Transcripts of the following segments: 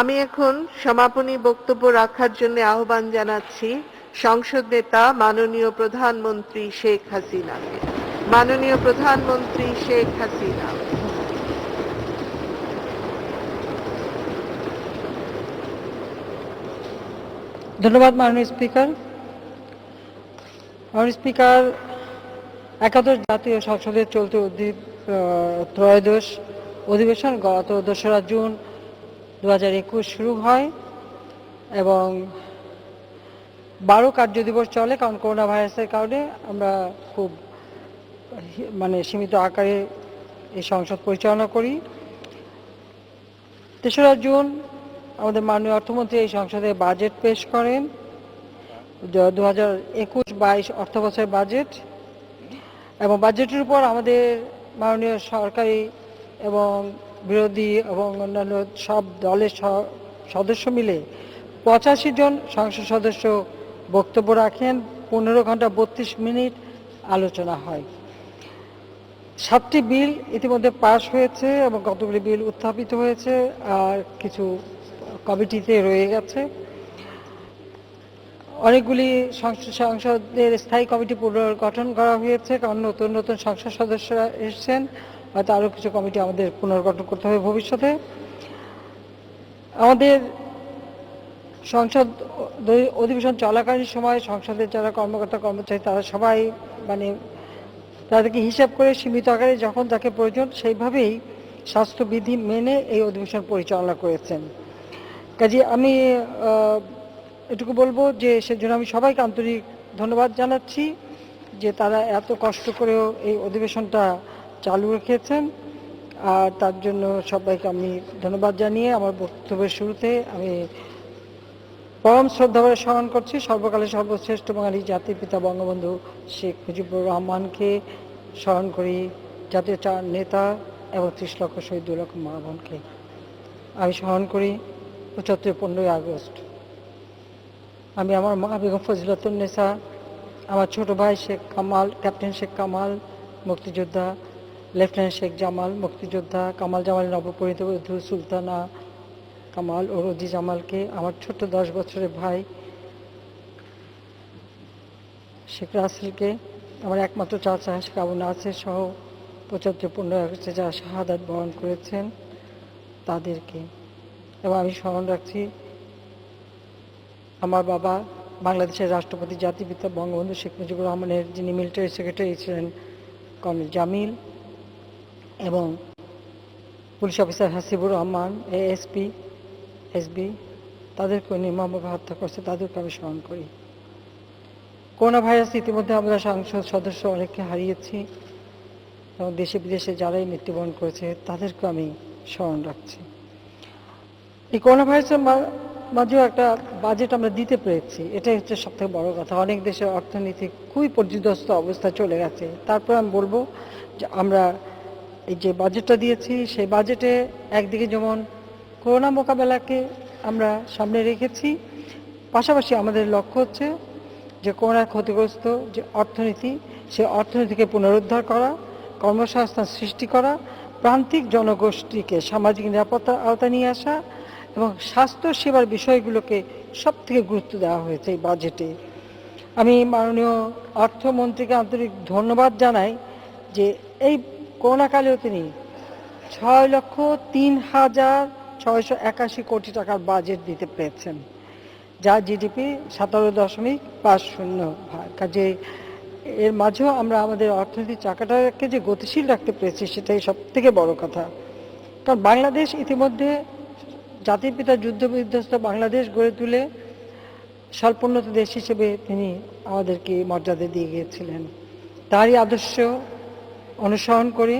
আমি এখন সমাপনী বক্তব্য রাখার জন্য আহ্বান জানাচ্ছি সংসদ নেতা মাননীয় প্রধানমন্ত্রী শেখ হাসিনাকে। মাননীয় প্রধানমন্ত্রী শেখ হাসিনা। ধন্যবাদ মাননীয় স্পিকার। মাননীয় স্পিকার, একাদশ জাতীয় সংসদের চলতি ত্রয়োদশ অধিবেশন গত ২রা জুন ২০২১ শুরু হয় এবং ১২ কার্যদিবস চলে, কারণ করোনা ভাইরাসের কারণে আমরা খুব সীমিত আকারে এই সংসদ পরিচালনা করি। ৩রা জুন আমাদের মাননীয় অর্থমন্ত্রী এই সংসদে বাজেট পেশ করেন, ২০২১-২২ অর্থবছরের বাজেট, এবং বাজেটের উপর আমাদের মাননীয় সরকারি এবং বিরোধী এবং অন্যান্য সব দলের সদস্য মিলে ৮৫ জন সংসদ সদস্য বক্তব্য রাখেন। ১৫ ঘন্টা ৩২ মিনিট আলোচনা হয়। ৭টি বিল ইতিমধ্যে পাশ হয়েছে এবং কতগুলি বিল উত্থাপিত হয়েছে, আর কিছু কমিটিতে রয়ে গেছে। অনেকগুলি সংসদের স্থায়ী কমিটি পুনর্গঠন করা হয়েছে, কারণ নতুন নতুন সংসদ সদস্যরা এসেছেন, হয়তো আরও কিছু কমিটি আমাদের পুনর্গঠন করতে হবে ভবিষ্যতে। আমাদের সংসদ অধিবেশন চলাকালীন সময় সংসদের যারা কর্মকর্তা কর্মচারী তারা সবাই তাদেরকে হিসাব করে সীমিত আকারে যখন যাকে প্রয়োজন সেইভাবেই স্বাস্থ্যবিধি মেনে এই অধিবেশন পরিচালনা করেছেন। কাজে আমি এটুকু বলবো যে সেজন্য আমি সবাইকে আন্তরিক ধন্যবাদ জানাচ্ছি যে তারা এত কষ্ট করেও এই অধিবেশনটা চালু রেখেছেন, আর তার জন্য সবাইকে আমি ধন্যবাদ জানিয়ে আমার বক্তব্যের শুরুতে আমি পরম শ্রদ্ধাভরে স্মরণ করছি সর্বকালের সর্বশ্রেষ্ঠ বাঙালি জাতির পিতা বঙ্গবন্ধু শেখ মুজিবুর রহমানকে, স্মরণ করি জাতীয় নেতা এবং ৩০ লক্ষ শহীদ ২ লক্ষ মা বোনকে। আমি স্মরণ করি ৭৫-১৫ই আগস্ট। আমি আমার মা বেগম ফজিলাতুন্নেসা, আমার ছোট ভাই শেখ কামাল, ক্যাপ্টেন শেখ কামাল মুক্তিযোদ্ধা, লেফটেন্যান্ট শেখ জামাল মুক্তিযোদ্ধা, কামাল জামালের নবপরিণীত বধূ সুলতানা কামাল ও রোজি জামালকে, আমার ছোট্ট ১০ বছরের ভাই শেখ রাসেলকে, আমার একমাত্র চাচা শেখ আবু নাসের সহ ৭৫-১৫ই আগস্টে যারা শাহাদাত বরণ করেছেন তাদেরকে। এবং আমি স্মরণ রাখছি আমার বাবা বাংলাদেশের রাষ্ট্রপতি জাতির পিতা বঙ্গবন্ধু শেখ মুজিবুর রহমানের যিনি মিলিটারি সেক্রেটারি ছিলেন কর্নেল জামিল, এবং police officer Hasibur Rahman ASP SB, তাদেরকে নির্মমভাবে হত্যা করছে, তাদেরকে আমি স্মরণ করি। করোনা ভাইরাস ইতিমধ্যে আমরা সংসদ সদস্য অনেককে হারিয়েছি এবং দেশে বিদেশে যারাই মৃত্যুবরণ করেছে তাদেরকে আমি স্মরণ রাখছি। এই করোনা ভাইরাসের মাঝেও একটা বাজেট আমরা দিতে পেরেছি, এটাই হচ্ছে সবথেকে বড় কথা। অনেক দেশের অর্থনীতি খুবই পর্যুদস্ত অবস্থায় চলে গেছে, তারপর আমি বলবো যে আমরা এই যে বাজেটটা দিয়েছি সেই বাজেটে একদিকে যেমন করোনা মোকাবেলাকে আমরা সামনে রেখেছি, পাশাপাশি আমাদের লক্ষ্য হচ্ছে যে করোনার ক্ষতিগ্রস্ত যে অর্থনীতি সেই অর্থনীতিকে পুনরুদ্ধার করা, কর্মসংস্থান সৃষ্টি করা, প্রান্তিক জনগোষ্ঠীকে সামাজিক নিরাপত্তার আওতায় নিয়ে আসা এবং স্বাস্থ্য সেবার বিষয়গুলোকে সব থেকে গুরুত্ব দেওয়া হয়েছে এই বাজেটে। আমি মাননীয় অর্থমন্ত্রীকে আন্তরিক ধন্যবাদ জানাই যে এই করোনাকালেও তিনি ৬,০৩,৬৮১ কোটি টাকার বাজেট দিতে পেরেছেন, যা জিডিপি ১৭.৫০। কাজে এর মাঝেও আমরা আমাদের অর্থনীতির চাকাটাকে যে গতিশীল রাখতে পেরেছি সেটাই সব থেকে বড় কথা। কারণ বাংলাদেশ ইতিমধ্যে জাতির পিতা যুদ্ধ বিধ্বস্ত বাংলাদেশ গড়ে তুলে স্বল্পোন্নত দেশ হিসেবে তিনি আমাদেরকে মর্যাদা দিয়ে গিয়েছিলেন। তারই আদর্শ অনুসরণ করে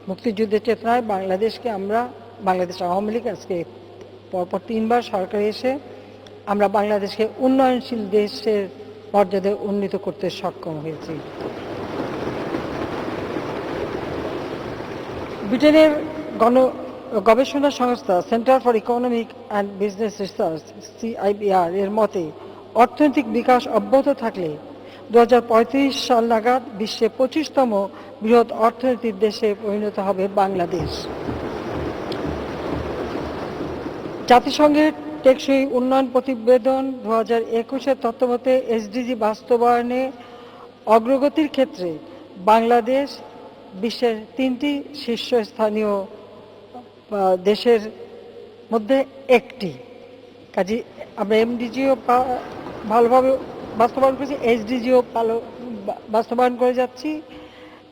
মুক্তিযুদ্ধের চেতনায় বাংলাদেশকে আমরা, বাংলাদেশ আওয়ামী লীগ আজকে পরপর ৩বার সরকারে এসে আমরা বাংলাদেশকে উন্নয়নশীল দেশের মর্যাদায় উন্নীত করতে সক্ষম হয়েছি। ব্রিটেনের গবেষণা সংস্থা centre for economic and business research CIBR এর মতে অর্থনৈতিক বিকাশ অব্যাহত থাকলে 2035 সাল নাগাদ বিশ্বে 25তম বৃহৎ অর্থনীতির দেশে পরিণত হবে বাংলাদেশ। জাতিসংঘের টেকসই উন্নয়ন প্রতিবেদন 2021-এর তত্ত্বমতে এসডিজি বাস্তবায়নে অগ্রগতির ক্ষেত্রে বাংলাদেশ বিশ্বের 3টি শীর্ষস্থানীয় দেশের মধ্যে একটি। কাজে আমরা এমডিজিও ভালোভাবে বাস্তবায়ন করেছি, এসডিজিও বাস্তবায়ন করে যাচ্ছি।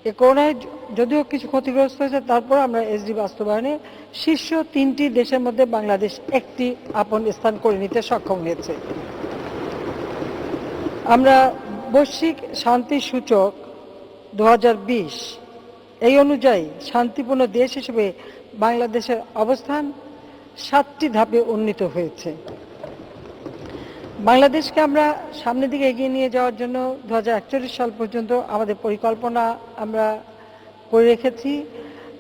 এ করোনায় যদিও কিছু ক্ষতিগ্রস্ত হয়েছে, তারপর আমরা এসডি বাস্তবায়নে শীর্ষ 3টি দেশের মধ্যে বাংলাদেশ একটি আপন স্থান করে নিতে সক্ষম হয়েছে। আমরা বৈশ্বিক শান্তি সূচক 2020 এই অনুযায়ী শান্তিপূর্ণ দেশ হিসেবে বাংলাদেশের অবস্থান 7টি ধাপে উন্নীত হয়েছে। বাংলাদেশকে আমরা সামনের দিকে এগিয়ে নিয়ে যাওয়ার জন্য 2041 সাল পর্যন্ত আমাদের পরিকল্পনা আমরা করে রেখেছি।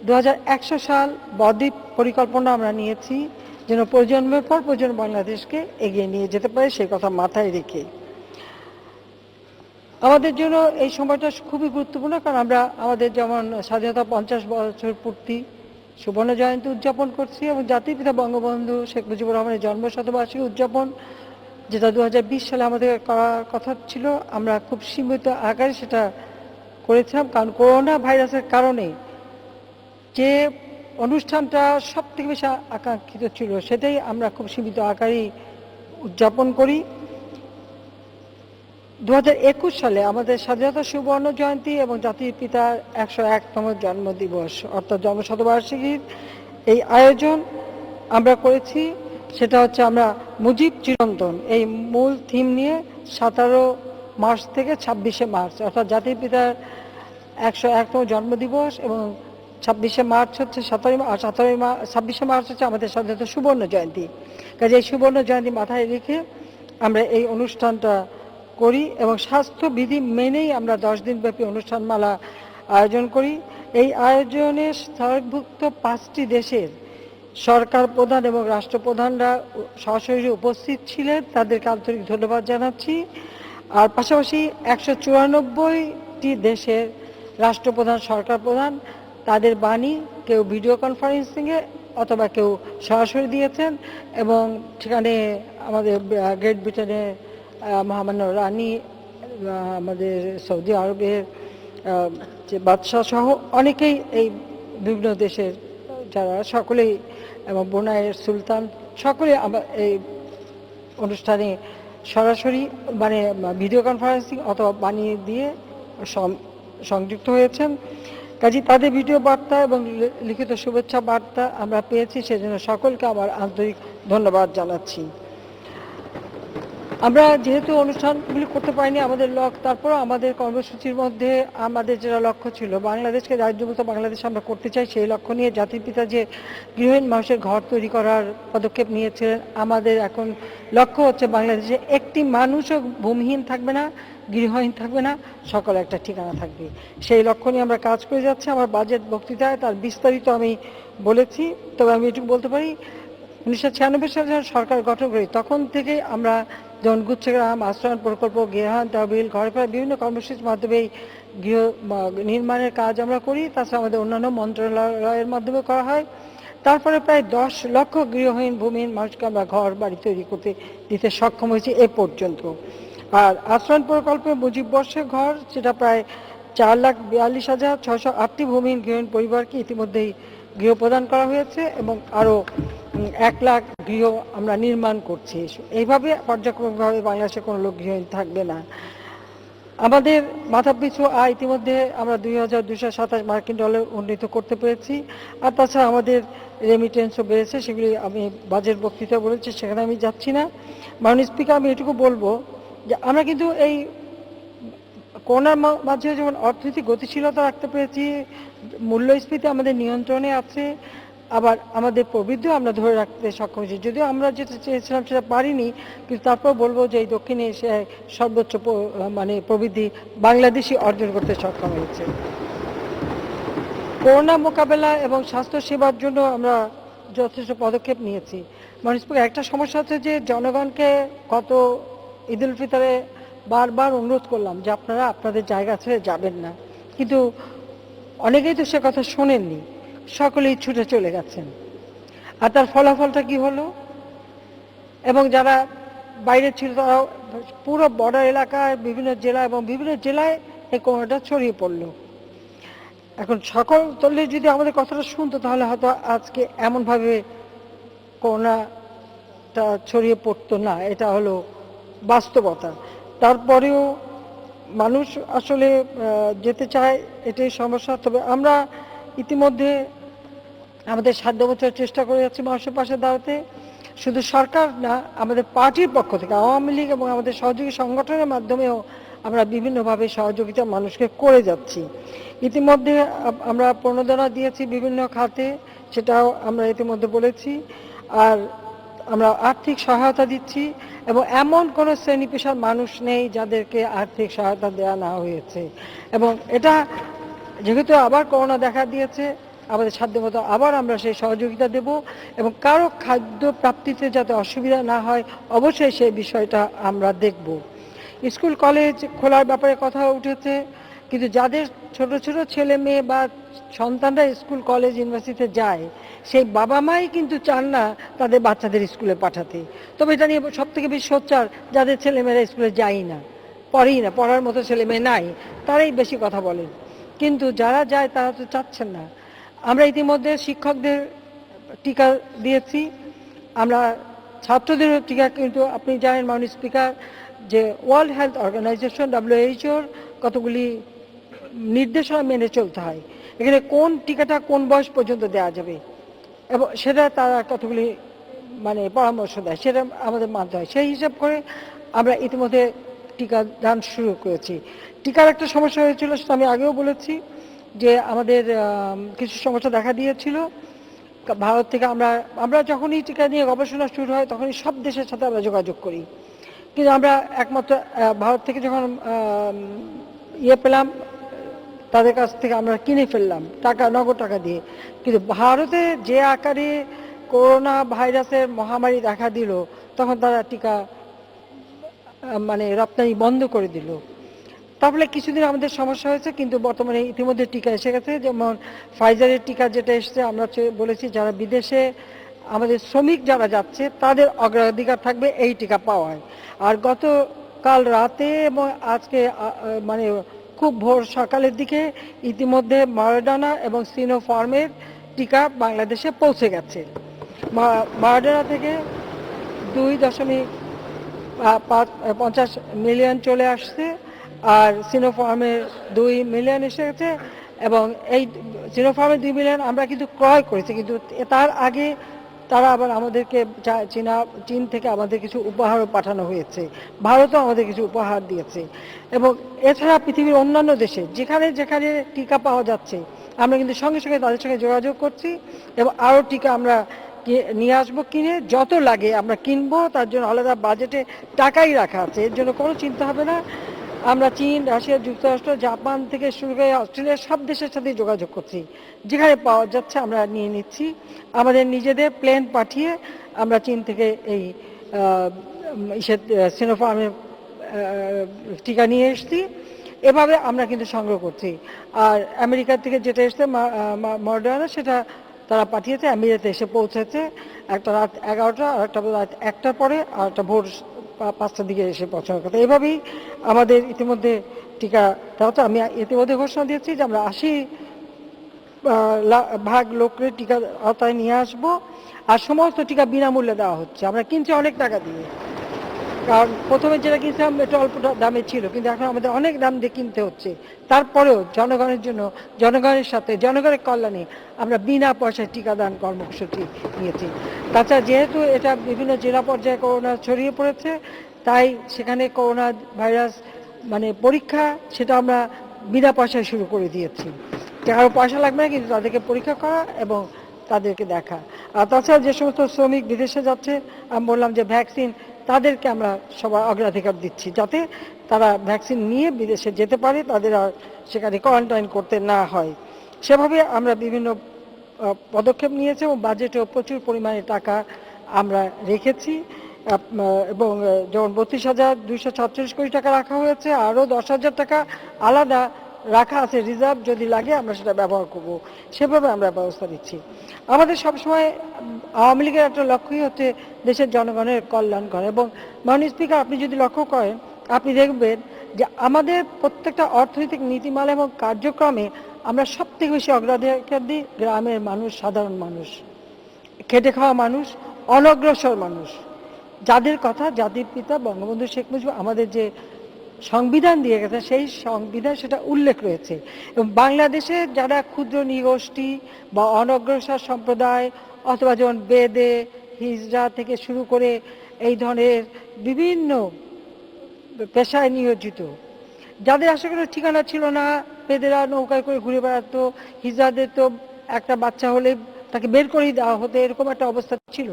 2100 সাল বদ্বীপ পরিকল্পনা আমরা নিয়েছি, যেন প্রজন্মের পর প্রজন্ম বাংলাদেশকে এগিয়ে নিয়ে যেতে পারে, সেই কথা মাথায় রেখে। আমাদের জন্য এই সময়টা খুবই গুরুত্বপূর্ণ, কারণ আমরা আমাদের যেমন স্বাধীনতা 50 বছর পূর্তি সুবর্ণ জয়ন্তী উদযাপন করছি, এবং জাতির পিতা বঙ্গবন্ধু শেখ মুজিবুর রহমানের জন্মশতবার্ষিকী উদযাপন, যেটা 2020 সালে আমাদের করার কথা ছিল, আমরা খুব সীমিত আকারে সেটা করেছিলাম। কারণ করোনা ভাইরাসের কারণে যে অনুষ্ঠানটা সব থেকে বেশি আকাঙ্ক্ষিত ছিল, সেটাই আমরা খুব সীমিত আকারেই উদযাপন করি। 2021 সালে আমাদের স্বাধীনতা সুবর্ণ জয়ন্তী এবং জাতির পিতার 101তম জন্মদিবস অর্থাৎ জন্মশতবার্ষিকীর এই আয়োজন আমরা করেছি। সেটা হচ্ছে আমরা মুজিব চিরন্তন এই মূল থিম নিয়ে 17 মার্চ থেকে 26শে মার্চ অর্থাৎ জাতির পিতার 101তম জন্মদিবস, এবং 26শে মার্চ হচ্ছে 26শে মার্চ হচ্ছে আমাদের স্বাধীনতা সুবর্ণ জয়ন্তী। কাজে এই সুবর্ণ জয়ন্তী মাথায় রেখে আমরা এই অনুষ্ঠানটা করি, এবং স্বাস্থ্যবিধি মেনেই আমরা 10 দিনব্যাপী অনুষ্ঠানমালা আয়োজন করি। এই আয়োজনে সার্কভুক্ত 5টি দেশের সরকার প্রধান এবং রাষ্ট্রপ্রধানরা সরাসরি উপস্থিত ছিলেন, তাদেরকে আন্তরিক ধন্যবাদ জানাচ্ছি। আর পাশাপাশি 194টি দেশের রাষ্ট্রপ্রধান সরকার প্রধান তাদের বাণী কেউ ভিডিও কনফারেন্সিংয়ে অথবা কেউ সরাসরি দিয়েছেন, এবং সেখানে আমাদের গ্রেট ব্রিটেনের মহামান্য রানী, আমাদের সৌদি আরবের যে বাদশাহ সহ অনেকেই এই বিভিন্ন দেশের যারা সকলেই, এবং ব্রুনাইয়ের সুলতান সকলে এই অনুষ্ঠানে সরাসরি মানে ভিডিও কনফারেন্সিং অথবা বানিয়ে দিয়ে সংযুক্ত হয়েছেন। কাজে তাদের ভিডিও বার্তা এবং লিখিত শুভেচ্ছা বার্তা আমরা পেয়েছি, সেজন্য সকলকে আমার আন্তরিক ধন্যবাদ জানাচ্ছি। আমরা যেহেতু অনুষ্ঠানগুলি করতে পারিনি আমাদের তারপর আমাদের কর্মসূচির মধ্যে আমাদের যেটা লক্ষ্য ছিল, বাংলাদেশকে দারিদ্র্যমুক্ত বাংলাদেশ আমরা করতে চাই, সেই লক্ষ্য নিয়ে জাতির পিতা যে গৃহহীন মানুষের ঘর তৈরি করার পদক্ষেপ নিয়েছিলেন, আমাদের এখন লক্ষ্য হচ্ছে বাংলাদেশে একটি মানুষও ভূমিহীন থাকবে না, গৃহহীন থাকবে না, সকল একটা ঠিকানা থাকবে। সেই লক্ষ্য নিয়ে আমরা কাজ করে যাচ্ছি। আমার বাজেট বক্তৃতায় তার বিস্তারিত আমি বলেছি, তবে আমি এটুকু বলতে পারি 1996 সালে যখন সরকার গঠন করি তখন থেকে আমরা যেমন গুচ্ছগ্রাম, আশ্রয়ণ প্রকল্প, গৃহায়ন তহবিল, ঘরে ঘরে বিভিন্ন কর্মসূচির মাধ্যমে গৃহ নির্মাণের কাজ আমরা করি। তাছাড়া আমাদের অন্যান্য মন্ত্রণালয়ের মাধ্যমে করা হয়। তারপরে প্রায় 10 লক্ষ গৃহহীন ভূমিহীন মানুষকে আমরা ঘর বাড়ি তৈরি করতে দিতে সক্ষম হয়েছি এ পর্যন্ত। আর আশ্রয়ণ প্রকল্পে মুজিব বর্ষে ঘর, সেটা প্রায় 4,42,608টি ভূমিহীন গৃহহীন পরিবারকে ইতিমধ্যেই গৃহ প্রদান করা হয়েছে, এবং আরও 1 লাখ গৃহ আমরা নির্মাণ করছি। এইভাবে পর্যায়ক্রমিকভাবে বাংলাদেশে কোনো লোক গৃহহীন থাকবে না। আমাদের মাথাপিছু আয় ইতিমধ্যে আমরা 2,227 মার্কিন ডলার উন্নীত করতে পেরেছি। আর তাছাড়া আমাদের রেমিটেন্সও বেড়েছে, সেগুলি আমি বাজেট বক্তৃতা বলেছি, সেখানে আমি যাচ্ছি না। মাননীয় স্পিকার, আমি এটুকু বলবো যে আমরা কিন্তু এই করোনার মাঝে যেমন অর্থনৈতিক গতিশীলতা রাখতে পেরেছি, মূল্যস্ফীতি আমাদের নিয়ন্ত্রণে আছে, আবার আমাদের প্রবৃদ্ধিও আমরা ধরে রাখতে সক্ষম হয়েছি। যদিও আমরা যেটা চেয়েছিলাম সেটা পারিনি, কিন্তু তারপর বলবো যে এই দক্ষিণে এশিয়ায় সর্বোচ্চ মানে প্রবৃদ্ধি বাংলাদেশই অর্জন করতে সক্ষম হয়েছে। করোনা মোকাবেলা এবং স্বাস্থ্য সেবার জন্য আমরা যথেষ্ট পদক্ষেপ নিয়েছি। মাননীয় একটা সমস্যা হচ্ছে যে জনগণকে গত ঈদ উল ফিতরে বারবার অনুরোধ করলাম যে আপনারা আপনাদের জায়গা ছেড়ে যাবেন না, কিন্তু অনেকেই তো সে কথা শোনেননি, সকলেই ছুটে চলে গেছেন। আর তার ফলাফলটা কি হলো? এবং যারা বাইরে ছিল তারা পুরো বর্ডার এলাকায় বিভিন্ন জেলা এবং বিভিন্ন জেলায় এই করোনাটা ছড়িয়ে পড়লো। এখন সকল তলে যদি আমাদের কথাটা শুনতো তাহলে হয়তো আজকে এমনভাবে করোনাটা ছড়িয়ে পড়তো না, এটা হলো বাস্তবতা। তারপরেও মানুষ আসলে যেতে চায়, এটাই সমস্যা। তবে আমরা ইতিমধ্যে আমাদের সাধ্যমতো চেষ্টা করে যাচ্ছি মানুষের পাশে দাঁড়াতে। শুধু সরকার না, আমাদের পার্টির পক্ষ থেকে আওয়ামী লীগ এবং আমাদের সহযোগী সংগঠনের মাধ্যমেও আমরা বিভিন্নভাবে সহযোগিতা মানুষকে করে যাচ্ছি। ইতিমধ্যে আমরা প্রণোদনা দিয়েছি বিভিন্ন খাতে, সেটাও আমরা ইতিমধ্যে বলেছি। আর আমরা আর্থিক সহায়তা দিচ্ছি এবং এমন কোনো শ্রেণী পেশার মানুষ নেই যাদেরকে আর্থিক সহায়তা দেওয়া না হয়েছে। এবং এটা যেহেতু আবার করোনা দেখা দিয়েছে, আমাদের সাধ্যমতো আবার আমরা সেই সহযোগিতা দেব এবং কারো খাদ্য প্রাপ্তিতে যাতে অসুবিধা না হয় অবশ্যই সেই বিষয়টা আমরা দেখব। স্কুল কলেজ খোলার ব্যাপারে কথা উঠেছে, কিন্তু যাদের ছোট ছোট ছেলে মেয়ে বা সন্তানরা স্কুল কলেজ ইউনিভার্সিটিতে যায়, সেই বাবা মাই কিন্তু চান না তাদের বাচ্চাদের স্কুলে পাঠাতে। তবে এটা নিয়ে সব থেকে বেশি সোচ্চার যাদের ছেলেমেয়েরা স্কুলে যায়ই না, পড়েই না, পড়ার মতো ছেলে মেয়ে নাই, তারাই বেশি কথা বলেন। কিন্তু যারা যায় তারা তো চাচ্ছেন না। আমরা ইতিমধ্যে শিক্ষকদের টিকা দিয়েছি, আমরা ছাত্রদেরও টিকা, কিন্তু আপনি জানেন মাননীয় স্পিকার যে ওয়ার্ল্ড হেলথ অর্গানাইজেশন WHO কতগুলি নির্দেশনা মেনে চলতে হয়। এখানে কোন টিকাটা কোন বয়স পর্যন্ত দেওয়া যাবে এবং সেটা তারা কতগুলি পরামর্শ দেয়, সেটা আমাদের মানতে হয়। সেই হিসাব করে আমরা ইতিমধ্যে টিকা দান শুরু করেছি। টিকার একটা সমস্যা হয়েছিল, সেটা আমি আগেও বলেছি, যে আমাদের কিছু সমস্যা দেখা দিয়েছিল ভারত থেকে। আমরা যখনই টিকা নিয়ে গবেষণা শুরু হয় তখনই সব দেশের সাথে আমরা যোগাযোগ করি, কিন্তু আমরা একমাত্র ভারত থেকে যখন পেলাম তাদের কাছ থেকে আমরা কিনে ফেললাম নগদ টাকা দিয়ে। কিন্তু ভারতে যে আকারে করোনা ভাইরাসের মহামারী দেখা দিল তখন তারা টিকা রপ্তানি বন্ধ করে দিল। তাহলে কিছুদিন আমাদের সমস্যা হয়েছে, কিন্তু বর্তমানে ইতিমধ্যে টিকা এসে গেছে। যেমন ফাইজারের টিকা যেটা এসছে, আমরা বলেছি যারা বিদেশে আমাদের শ্রমিক যারা যাচ্ছে তাদের অগ্রাধিকার থাকবে এই টিকা পাওয়ায়। আর গতকাল রাতে এবং আজকে খুব ভোর সকালের দিকে ইতিমধ্যে মডার্না এবং সিনোফার্মের টিকা বাংলাদেশে পৌঁছে গেছে। মডার্না থেকে 2.50 মিলিয়ন চলে আসছে, আর সিনোফার্মের 2 মিলিয়ন এসে গেছে। এবং এই সিনোফার্মের 2 মিলিয়ন আমরা কিন্তু ক্রয় করেছি, কিন্তু তার আগে তারা আবার আমাদেরকে চীন থেকে আমাদের কিছু উপহারও পাঠানো হয়েছে, ভারতও আমাদের কিছু উপহার দিয়েছে। এবং এছাড়া পৃথিবীর অন্যান্য দেশে যেখানে যেখানে টিকা পাওয়া যাচ্ছে আমরা কিন্তু সঙ্গে সঙ্গে তাদের সঙ্গে যোগাযোগ করছি এবং আরও টিকা আমরা নিয়ে আসবো, কিনে যত লাগে আমরা কিনবো। তার জন্য আলাদা বাজেটে টাকাই রাখা আছে, এর জন্য কোনো চিন্তা হবে না। আমরা চীন, রাশিয়া, যুক্তরাষ্ট্র, জাপান থেকে শুরু করে অস্ট্রেলিয়া সব দেশের সাথে যোগাযোগ করছি, যেখানে পাওয়া যাচ্ছে আমরা নিয়ে নিচ্ছি। আমাদের নিজেদের প্লেন পাঠিয়ে আমরা চীন থেকে এই সিনোফার্মের টিকা নিয়ে এসেছি। এভাবে আমরা কিন্তু সংগ্রহ করছি। আর আমেরিকা থেকে যেটা এসছে মডার্না, সেটা তারা পাঠিয়েছে, আমেরিকাতে এসে পৌঁছেছে একটা রাত 11টা, আর একটা রাত 1টার পরে, আর একটা ভোর 5টার দিকে এসে পৌঁছানোর কথা। এভাবেই আমাদের ইতিমধ্যে টিকা দেওয়া হচ্ছে। আমি ইতিমধ্যে ঘোষণা দিয়েছি যে আমরা 80% লোকের টিকা আওতায় নিয়ে আসবো। আর সমস্ত টিকা বিনামূল্যে দেওয়া হচ্ছে, আমরা কিনছি অনেক টাকা দিয়ে। কারণ প্রথমে যেটা কিনছিলাম একটু অল্প দামে ছিল, কিন্তু এখন আমাদের অনেক দাম দিয়ে কিনতে হচ্ছে। তারপরেও জনগণের জন্য, জনগণের সাথে, জনগণের কল্যাণে আমরা বিনা পয়সায় টিকাদান কর্মসূচি নিয়েছি। তাছাড়া যেহেতু এটা বিভিন্ন জেলা পর্যায়ে করোনা ছড়িয়ে পড়েছে, তাই সেখানে করোনা ভাইরাস পরীক্ষা সেটা আমরা বিনা পয়সায় শুরু করে দিয়েছি। কারো পয়সা লাগবে না, কিন্তু তাদেরকে পরীক্ষা করা এবং তাদেরকে দেখা। আর তাছাড়া যে সমস্ত শ্রমিক বিদেশে যাচ্ছে, আমি বললাম যে ভ্যাকসিন, তাদেরকে আমরা সবার অগ্রাধিকার দিচ্ছি যাতে তারা ভ্যাকসিন নিয়ে বিদেশে যেতে পারে, তাদের আর সেখানে কোয়ারেন্টাইন করতে না হয়। সেভাবে আমরা বিভিন্ন পদক্ষেপ নিয়েছি এবং বাজেটেও প্রচুর পরিমাণে টাকা আমরা রেখেছি। এবং যেমন 32,246 কোটি টাকা রাখা হয়েছে, আরও 10,000 টাকা আলাদা রাখা আছে, রিজার্ভ, যদি লাগে আমরা সেটা ব্যবহার করব, সেভাবে আমরা ব্যবস্থা নিচ্ছি। আমাদের সবসময় আওয়ামী লীগের একটা লক্ষ্যই হচ্ছে দেশের জনগণের কল্যাণ করা। এবং মাননীয় স্পিকার, আপনি যদি লক্ষ্য করেন, আপনি দেখবেন যে আমাদের প্রত্যেকটা অর্থনৈতিক নীতিমালা এবং কার্যক্রমে আমরা সব থেকে বেশি অগ্রাধিকার দিই গ্রামের মানুষ, সাধারণ মানুষ, খেটে খাওয়া মানুষ, অনগ্রসর মানুষ, যাদের কথা জাতির পিতা বঙ্গবন্ধু শেখ মুজিব আমাদের যে সংবিধান দিয়ে গেছে, সেই সংবিধান সেটা উল্লেখ রয়েছে। এবং বাংলাদেশে যারা ক্ষুদ্র নৃগোষ্ঠী বা অনগ্রসর সম্প্রদায়, অথবা যেমন বেদে, হিজড়া থেকে শুরু করে এই ধরনের বিভিন্ন পেশায় নিয়োজিত, যাদের আসলে কোনো ঠিকানা ছিল না, বেদেরা নৌকায় করে ঘুরে বেড়াতো, হিজড়াদের তো একটা বাচ্চা হলে তাকে বের করেই দেওয়া হতো, এরকম একটা অবস্থা ছিল।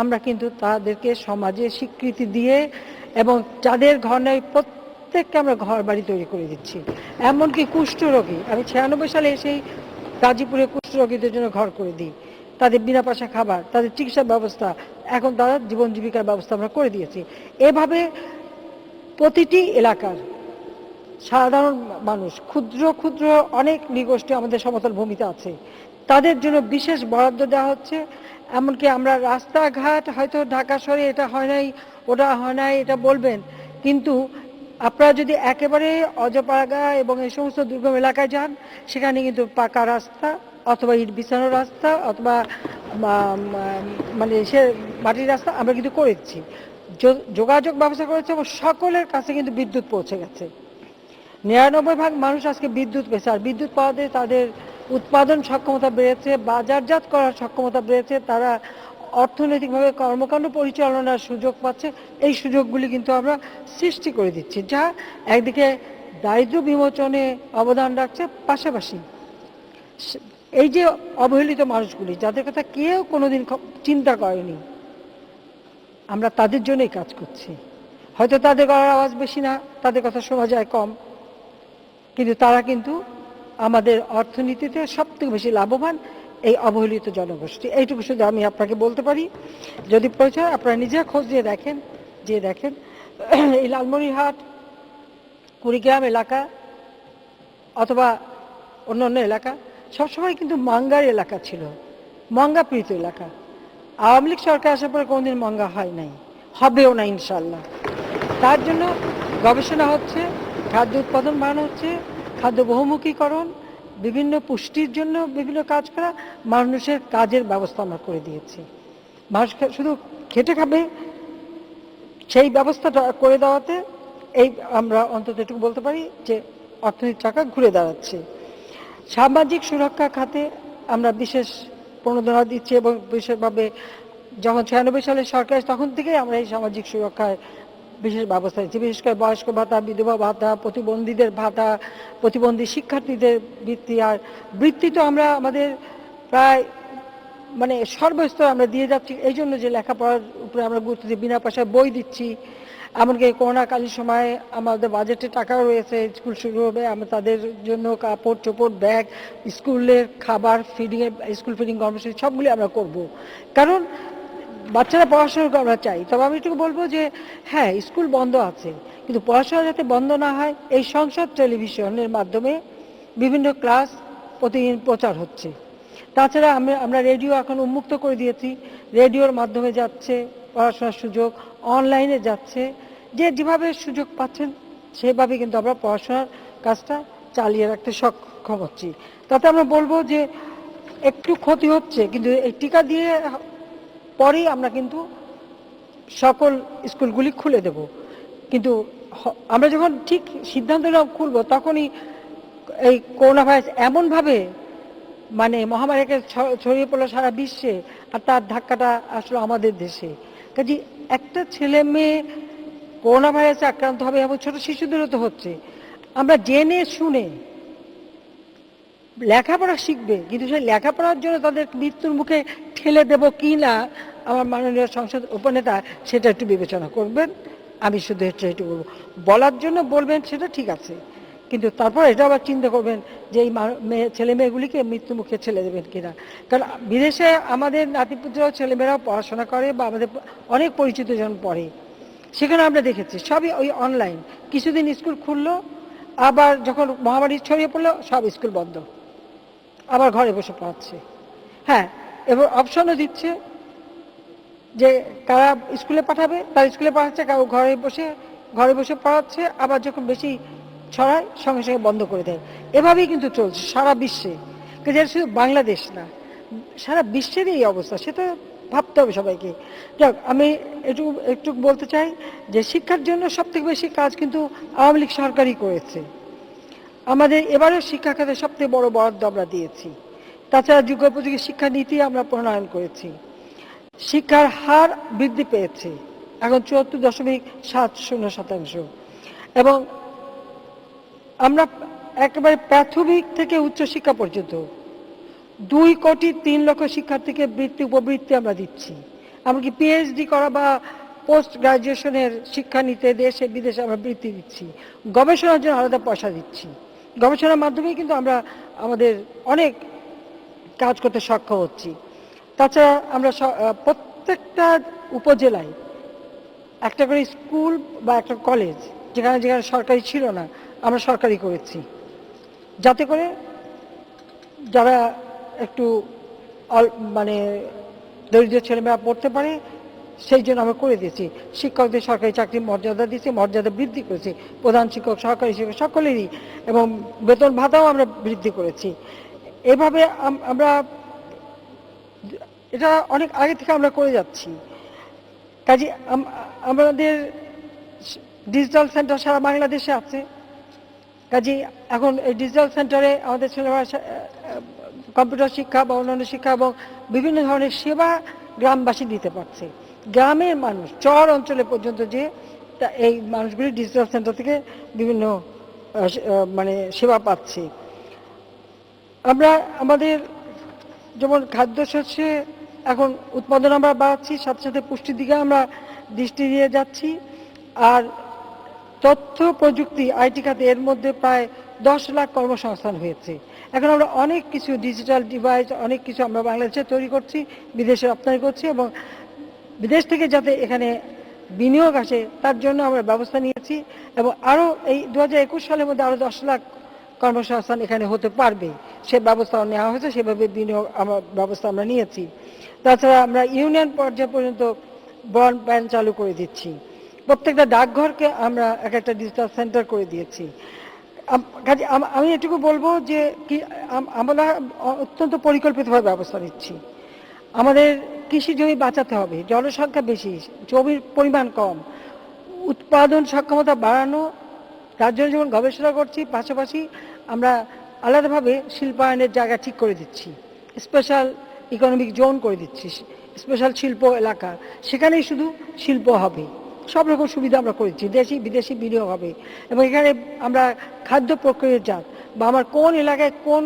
আমরা কিন্তু তাদেরকে সমাজে স্বীকৃতি দিয়ে এবং যাদের ঘর নেই প্রত্যেককে আমরা ঘর বাড়ি তৈরি করে দিচ্ছি। এমনকি কুষ্ঠরোগী, আমি 96 সালে এসেই গাজীপুরে কুষ্ঠরোগীদের জন্য ঘর করে দিই, তাদের বিনা পয়সা খাবার, তাদের চিকিৎসার ব্যবস্থা, এখন তারা জীবন জীবিকার ব্যবস্থা আমরা করে দিয়েছি। এভাবে প্রতিটি এলাকার সাধারণ মানুষ, ক্ষুদ্র ক্ষুদ্র অনেক নৃগোষ্ঠী আমাদের সমতল ভূমিতে আছে, তাদের জন্য বিশেষ বরাদ্দ দেওয়া হচ্ছে। এমনকি আমরা রাস্তাঘাট, হয়তো ঢাকা শহরে এটা হয় নাই, ওটা হয় নাই, এটা বলবেন, কিন্তু আপনারা যদি একেবারে অজপাড়া এবং এই সমস্ত দুর্গম এলাকায় যান, সেখানে কিন্তু পাকা রাস্তা অথবা ইট বিছানো রাস্তা অথবা মানে সে মাটির রাস্তা আমরা কিন্তু করে দিচ্ছি। যোগাযোগ ব্যবস্থা করেছে এবং সকলের কাছে কিন্তু বিদ্যুৎ পৌঁছে গেছে। 99% মানুষ আজকে বিদ্যুৎ পেয়েছে। আর বিদ্যুৎ পাওয়াতে তাদের উৎপাদন সক্ষমতা বেড়েছে, বাজারজাত করার সক্ষমতা বেড়েছে, তারা অর্থনৈতিকভাবে কর্মকাণ্ড পরিচালনার সুযোগ পাচ্ছে। এই সুযোগগুলি কিন্তু আমরা সৃষ্টি করে দিচ্ছি, যা একদিকে দারিদ্র্য বিমোচনে অবদান রাখছে, পাশাপাশি এই যে অবহেলিত মানুষগুলি, যাদের কথা কেউ কোনোদিন চিন্তা করেনি, আমরা তাদের জন্যই কাজ করছি। হয়তো তাদের গলার আওয়াজ বেশি না, তাদের কথা শোনা যায় কম, কিন্তু তারা কিন্তু আমাদের অর্থনীতিতে সবথেকে বেশি লাভবান, এই অবহেলিত জনগোষ্ঠী। এইটুকু শুধু আমি আপনাকে বলতে পারি। যদি প্রয়োজন আপনারা নিজে খোঁজ দিয়ে দেখেন, এই লালমনিরহাট, কুড়িগ্রাম এলাকা অথবা অন্য এলাকা সবসময় কিন্তু মঙ্গার এলাকা ছিল, মঙ্গাপীড়িত এলাকা। আওয়ামী লীগ সরকার আসার পরে কোনোদিন মঙ্গা হয় নাই, হবেও না ইনশাল্লাহ। তার জন্য গবেষণা হচ্ছে, খাদ্য উৎপাদন বাড়ানো হচ্ছে, খাদ্য বহুমুখীকরণ, বিভিন্ন পুষ্টির জন্য বিভিন্ন কাজ করা, মানুষের কাজের ব্যবস্থা আমরা করে দিয়েছি। মানুষ শুধু খেটে খাবে সেই ব্যবস্থাটা করে দেওয়াতে এই আমরা অন্তত এটুকু বলতে পারি যে অর্থনীতির চাকা ঘুরে দাঁড়াচ্ছে। সামাজিক সুরক্ষা খাতে আমরা বিশেষ প্রণোদনা দিচ্ছি এবং বিশেষভাবে যখন 96 সালে সরকার, তখন থেকেই আমরা এই সামাজিক সুরক্ষায় বিশেষ ব্যবস্থা নিচ্ছি। বিশেষ করে বয়স্ক ভাতা, বিধবা ভাতা, প্রতিবন্ধীদের ভাতা, প্রতিবন্ধী শিক্ষার্থীদের বৃত্তি। আর বৃত্তি তো আমরা আমাদের প্রায় মানে সর্বস্তরে আমরা দিয়ে যাচ্ছি, এই জন্য যে লেখাপড়ার উপরে আমরা গুরুত্ব দিই, বিনা পয়সায় বই দিচ্ছি। এমনকি করোনাকালীন সময় আমাদের বাজেটে টাকাও রয়েছে, স্কুল শুরু হবে, আমরা তাদের জন্য কাপড় চোপড়, ব্যাগ, স্কুলের খাবার, স্কুল ফিডিং কর্মসূচি সবগুলি আমরা করব। কারণ বাচ্চারা পড়াশোনা আমরা চাই। তবে আমি একটু বলবো যে হ্যাঁ, স্কুল বন্ধ আছে, কিন্তু পড়াশোনা যাতে বন্ধ না হয়, এই সংসদ টেলিভিশনের মাধ্যমে বিভিন্ন ক্লাস প্রতিদিন প্রচার হচ্ছে। তাছাড়া আমরা রেডিও এখন উন্মুক্ত করে দিয়েছি, রেডিওর মাধ্যমে যাচ্ছে পড়াশোনার সুযোগ, অনলাইনে যাচ্ছে। যে যেভাবে সুযোগ পাচ্ছেন সেভাবে কিন্তু আমরা পড়াশোনার কাজটা চালিয়ে রাখতে সক্ষম হচ্ছি। তাতে আমরা বলবো যে একটু ক্ষতি হচ্ছে, কিন্তু এই টিকা দিয়ে পরেই আমরা কিন্তু সকল স্কুলগুলি খুলে দেব। কিন্তু আমরা যখন ঠিক সিদ্ধান্ত খুলবো, তখনই এই করোনা ভাইরাস এমনভাবে মানে মহামারীকে ছড়িয়ে পড়লো সারা বিশ্বে, আর তার ধাক্কাটা আসলো আমাদের দেশে। কাজে একটা ছেলে মেয়ে করোনা ভাইরাসে আক্রান্ত হবে, এবং ছোট শিশুদেরও তো হচ্ছে। আমরা জেনে শুনে লেখাপড়া শিখবে, কিন্তু সেই লেখাপড়ার জন্য তাদের মৃত্যুর মুখে ঠেলে দেব কি না, আমার মাননীয় সংসদ উপনেতা সেটা একটু বিবেচনা করবেন। আমি শুধু একটু বলার জন্য বলবেন, সেটা ঠিক আছে, কিন্তু তারপর এটা আবার চিন্তা করবেন যে এই ছেলে মেয়েগুলিকে মৃত্যু মুখে ছেড়ে দেবেন কিনা। কারণ বিদেশে আমাদের নাতিপুত্র ছেলেমেয়েরাও পড়াশোনা করে, বা আমাদের অনেক পরিচিত জন পড়ে, সেখানে আমরা দেখেছি সবই ওই অনলাইন। কিছুদিন স্কুল খুললো, আবার যখন মহামারী ছড়িয়ে পড়লো সব স্কুল বন্ধ, আবার ঘরে বসে পড়াচ্ছে। হ্যাঁ, এবার অপশনও দিচ্ছে যে কারা স্কুলে পাঠাবে, তারা স্কুলে পাঠাচ্ছে, কারো ঘরে বসে পড়াচ্ছে, আবার যখন বেশি ছড়ায় সঙ্গে সঙ্গে বন্ধ করে দেয়। এভাবেই কিন্তু চলছে সারা বিশ্বে, কিন্তু এটা শুধু বাংলাদেশ না, সারা বিশ্বের এই অবস্থা, সেটা ভাবতে হবে সবাইকে। যাক, আমি একটু একটু বলতে চাই যে শিক্ষার জন্য সব থেকে বেশি কাজ কিন্তু আওয়ামী লীগ সরকারই করেছে। আমাদের এবারের শিক্ষা খাতে সবথেকে বড় বরাদ্দ আমরা দিয়েছি। তাছাড়া যুগোপযোগী শিক্ষা নীতি আমরা প্রণয়ন করেছি। শিক্ষার হার বৃদ্ধি পেয়েছে, এখন 74.70%। এবং আমরা একেবারে প্রাথমিক থেকে উচ্চশিক্ষা পর্যন্ত 2,03,00,000 শিক্ষার্থীকে বৃত্তি উপবৃত্তি আমরা দিচ্ছি। এমনকি পিএইচডি করা বা পোস্ট গ্রাজুয়েশনের শিক্ষা নিতে দেশে বিদেশে আমরা বৃত্তি দিচ্ছি। গবেষণার জন্য আলাদা পয়সা দিচ্ছি। গবেষণার মাধ্যমেই কিন্তু আমরা আমাদের অনেক কাজ করতে সক্ষম হচ্ছি। তাছাড়া আমরা প্রত্যেকটা উপজেলায় একটা করে স্কুল বা একটা কলেজ, যেখানে যেখানে সরকারি ছিল না আমরা সরকারি করেছি, যাতে করে যারা একটু মানে দরিদ্র ছেলেমেয়েরা পড়তে পারে, সেই জন্য আমরা করে দিয়েছি। শিক্ষকদের সরকারি চাকরির মর্যাদা দিয়েছি, মর্যাদা বৃদ্ধি করেছি, প্রধান শিক্ষক, সহকারী শিক্ষক সকলেরই, এবং বেতন ভাতাও আমরা বৃদ্ধি করেছি। এভাবে আমরা এটা অনেক আগে থেকে আমরা করে যাচ্ছি। কাজে আমাদের ডিজিটাল সেন্টার সারা বাংলাদেশে আছে। কাজে এখন এই ডিজিটাল সেন্টারে আমাদের ছেলেমেয়েরা কম্পিউটার শিক্ষা বা অন্যান্য শিক্ষা এবং বিভিন্ন ধরনের সেবা গ্রামবাসী দিতে পারছে। গ্রামের মানুষ চর অঞ্চলে পর্যন্ত যে এই মানুষগুলি ডিজিটাল সেন্টার থেকে বিভিন্ন মানে সেবা পাচ্ছে। আমরা আমাদের যেমন খাদ্যশস্যে এখন উৎপাদন আমরা বাড়াচ্ছি, সাথে সাথে পুষ্টির দিকে আমরা দৃষ্টি দিয়ে যাচ্ছি। আর তথ্য প্রযুক্তি আইটি খাতে এর মধ্যে প্রায় 10 লাখ কর্মসংস্থান হয়েছে। এখন আমরা অনেক কিছু ডিজিটাল ডিভাইস অনেক কিছু আমরা বাংলাদেশে তৈরি করছি, বিদেশে রপ্তানি করছি, এবং বিদেশ থেকে যাতে এখানে বিনিয়োগ আসে তার জন্য আমরা ব্যবস্থা নিয়েছি। এবং আরও এই 2021 সালের মধ্যে আরও 10 লাখ কর্মসংস্থান এখানে হতে পারবে, সে ব্যবস্থা নেওয়া হয়েছে, সেভাবে বিনিয়োগ ব্যবস্থা আমরা নিয়েছি। তাছাড়া আমরা ইউনিয়ন পর্যায় পর্যন্ত ব্রডব্যান্ড চালু করে দিচ্ছি। প্রত্যেকটা ডাকঘরকে আমরা একটা ডিজিটাল সেন্টার করে দিয়েছি। আমি এটুকু বলবো যে কি আমরা অত্যন্ত পরিকল্পিতভাবে ব্যবস্থা নিচ্ছি। আমাদের কৃষি জমি বাঁচাতে হবে, জনসংখ্যা বেশি, জমির পরিমাণ কম, উৎপাদন সক্ষমতা বাড়ানো, তার জন্য যেমন গবেষণা করছি, পাশাপাশি আমরা আলাদাভাবে শিল্পায়নের জায়গা ঠিক করে দিচ্ছি, স্পেশাল ইকোনমিক জোন করে দিচ্ছি, স্পেশাল শিল্প এলাকা, সেখানেই শুধু শিল্প হবে। সব রকম সুবিধা আমরা করেছি, দেশি বিদেশি বিনিয়োগ হবে। এবং এখানে আমরা খাদ্য প্রক্রিয়াজাত বা আমার কোন এলাকায় কোন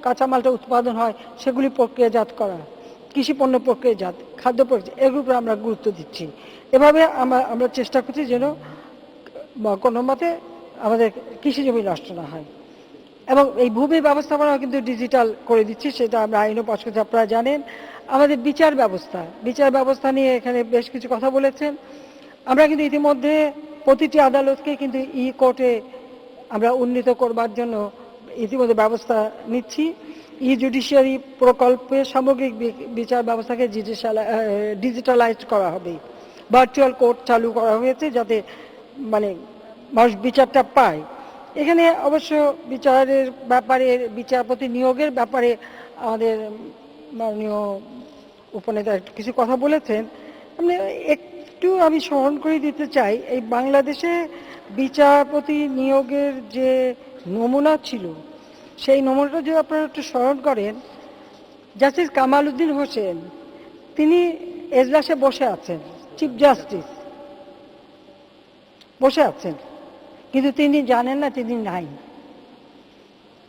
কাঁচামালটা উৎপাদন হয় সেগুলি প্রক্রিয়াজাত করা, কৃষি পণ্য প্রক্রিয়াজাত, খাদ্য প্রক্রিয়া, এগুলোর উপর আমরা গুরুত্ব দিচ্ছি। এভাবে আমরা চেষ্টা করছি যেন কোনো মতে আমাদের কৃষি জমি নষ্ট না হয়। এবং এই ভূমি ব্যবস্থাপনাও কিন্তু ডিজিটাল করে দিচ্ছি, সেটা আমরা আইনও পাশ করছি, আপনারা জানেন। আমাদের বিচার ব্যবস্থা নিয়ে এখানে বেশ কিছু কথা বলেছেন। আমরা কিন্তু ইতিমধ্যে প্রতিটি আদালতকে কিন্তু কোর্টে আমরা উন্নীত করবার জন্য ইতিমধ্যে ব্যবস্থা নিচ্ছি। জুডিশিয়ারি প্রকল্পে সামগ্রিক বিচার ব্যবস্থাকে ডিজিটালাইজড করা হবে। ভার্চুয়াল কোর্ট চালু করা হয়েছে যাতে মানে মানুষ বিচারটা পায়। এখানে অবশ্য বিচারের ব্যাপারে, বিচারপতি নিয়োগের ব্যাপারে আমাদের মাননীয় উপনেতা কিছু কথা বলেছেন। একটু আমি স্মরণ করে দিতে চাই, এই বাংলাদেশে বিচারপতি নিয়োগের যে নমুনা ছিল, সেই নমুনাটা যদি আপনারা একটু স্মরণ করেন, জাস্টিস কামাল উদ্দিন হোসেন তিনি এজলাসে বসে আছেন, চিফ জাস্টিস বসে আছেন, কিন্তু তিনি জানেন না তিনি নাই।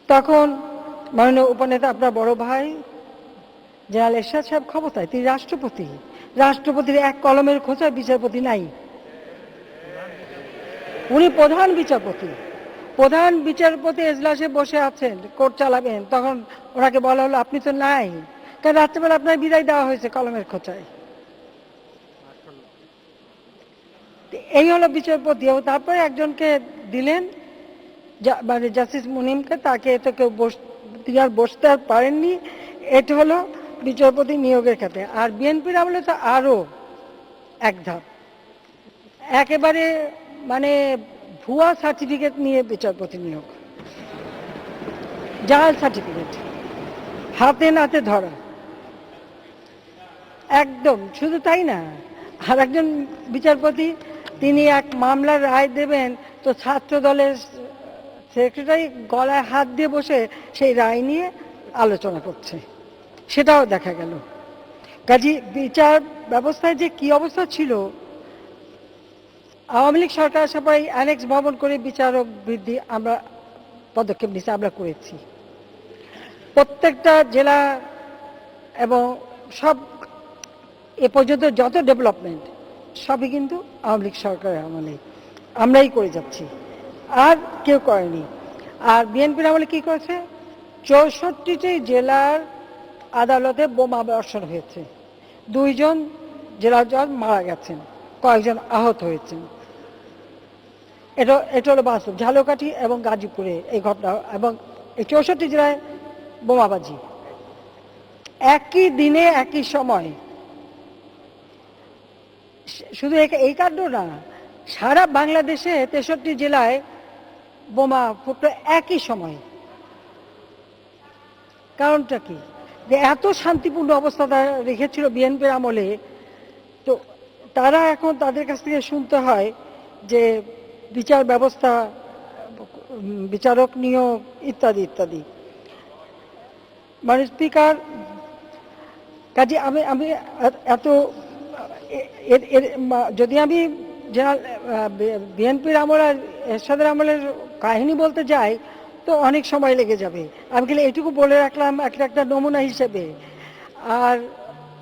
তখন মাননীয় উপনেতা আপনার বড় ভাই জেনারেল এরশাদ সাহেব ক্ষমতায়, তিনি রাষ্ট্রপতির এক কলমের খোঁচায় বিচারপতি নাই, উনি প্রধান বিচারপতি এজলাসে বসে আছেন, কোর্ট চালাবেন। তখন ওনাকে বলা হলো আপনি তো নাই, কারণ রাত্রেবেলা আপনার বিদায় দেওয়া হয়েছে কলমের খোঁচায়। এই হলো বিচারপতি। এবং তারপরে একজনকে দিলেন মানে জাস্টিস মুনিমকে, তাকে তো কেউ তিনি আর বসতে আর পারেননি। এটা হলো বিচারপতি নিয়োগের ক্ষেত্রে। আর বিএনপির আমলে তো আরো এক ধাপ, একেবারে মানে ভুয়া সার্টিফিকেট নিয়ে বিচারপতি নিয়োগ, জাল সার্টিফিকেট, হাতে নাতে ধরা একদম। শুধু তাই না, আর একজন বিচারপতি তিনি এক মামলার রায় দেবেন, তো ছাত্র দলের সেক্রেটারি গলায় হাত দিয়ে বসে সেই রায় নিয়ে আলোচনা করছে, সেটাও দেখা গেল। কাজী বিচার ব্যবস্থায় যে কি অবস্থা ছিল, আওয়ামী লীগ সরকার সবাই অ্যানেক্স ভবন করে বিচারক বৃদ্ধি আমরা পদক্ষেপ নিচ্ছে, আমরা করেছি। প্রত্যেকটা জেলা এবং সব এ পর্যন্ত যত ডেভেলপমেন্ট সবই কিন্তু আওয়ামী লীগ সরকারের আমলে আমরাই করে যাচ্ছি, আর কেউ করেনি। আর বিএনপির আমলে কি করেছে, 64টি জেলার আদালতে বোমা বর্ষণ হয়েছে, 2 জন জেলা জজ মারা গেছেন, কয়েকজন আহত হয়েছেন। এটা হলো বাস্তব। ঝালকাঠি এবং গাজীপুরে এই ঘটনা, এবং এই 64 জেলায় বোমাবাজি একই দিনে একই সময়। শুধু এই কাণ্ড না, সারা বাংলাদেশে 63 জেলায় বোমা ফুটল একই সময়। কারণটা কি, যে এত শান্তিপূর্ণ অবস্থা রেখেছিল বিএনপির আমলে, তো তারা এখন তাদের কাছ থেকে শুনতে হয় যে বিচার ব্যবস্থা, বিচারক নিয়োগ ইত্যাদি ইত্যাদি। মানে স্পিকার, কাজে আমি এত যদি আমি বিএনপির আমল আর এরশাদের আমলের কাহিনী বলতে যাই তো অনেক সময় লেগে যাবে। আমি খালি এটুকু বলে রাখলাম একটা নমুনা হিসেবে। আর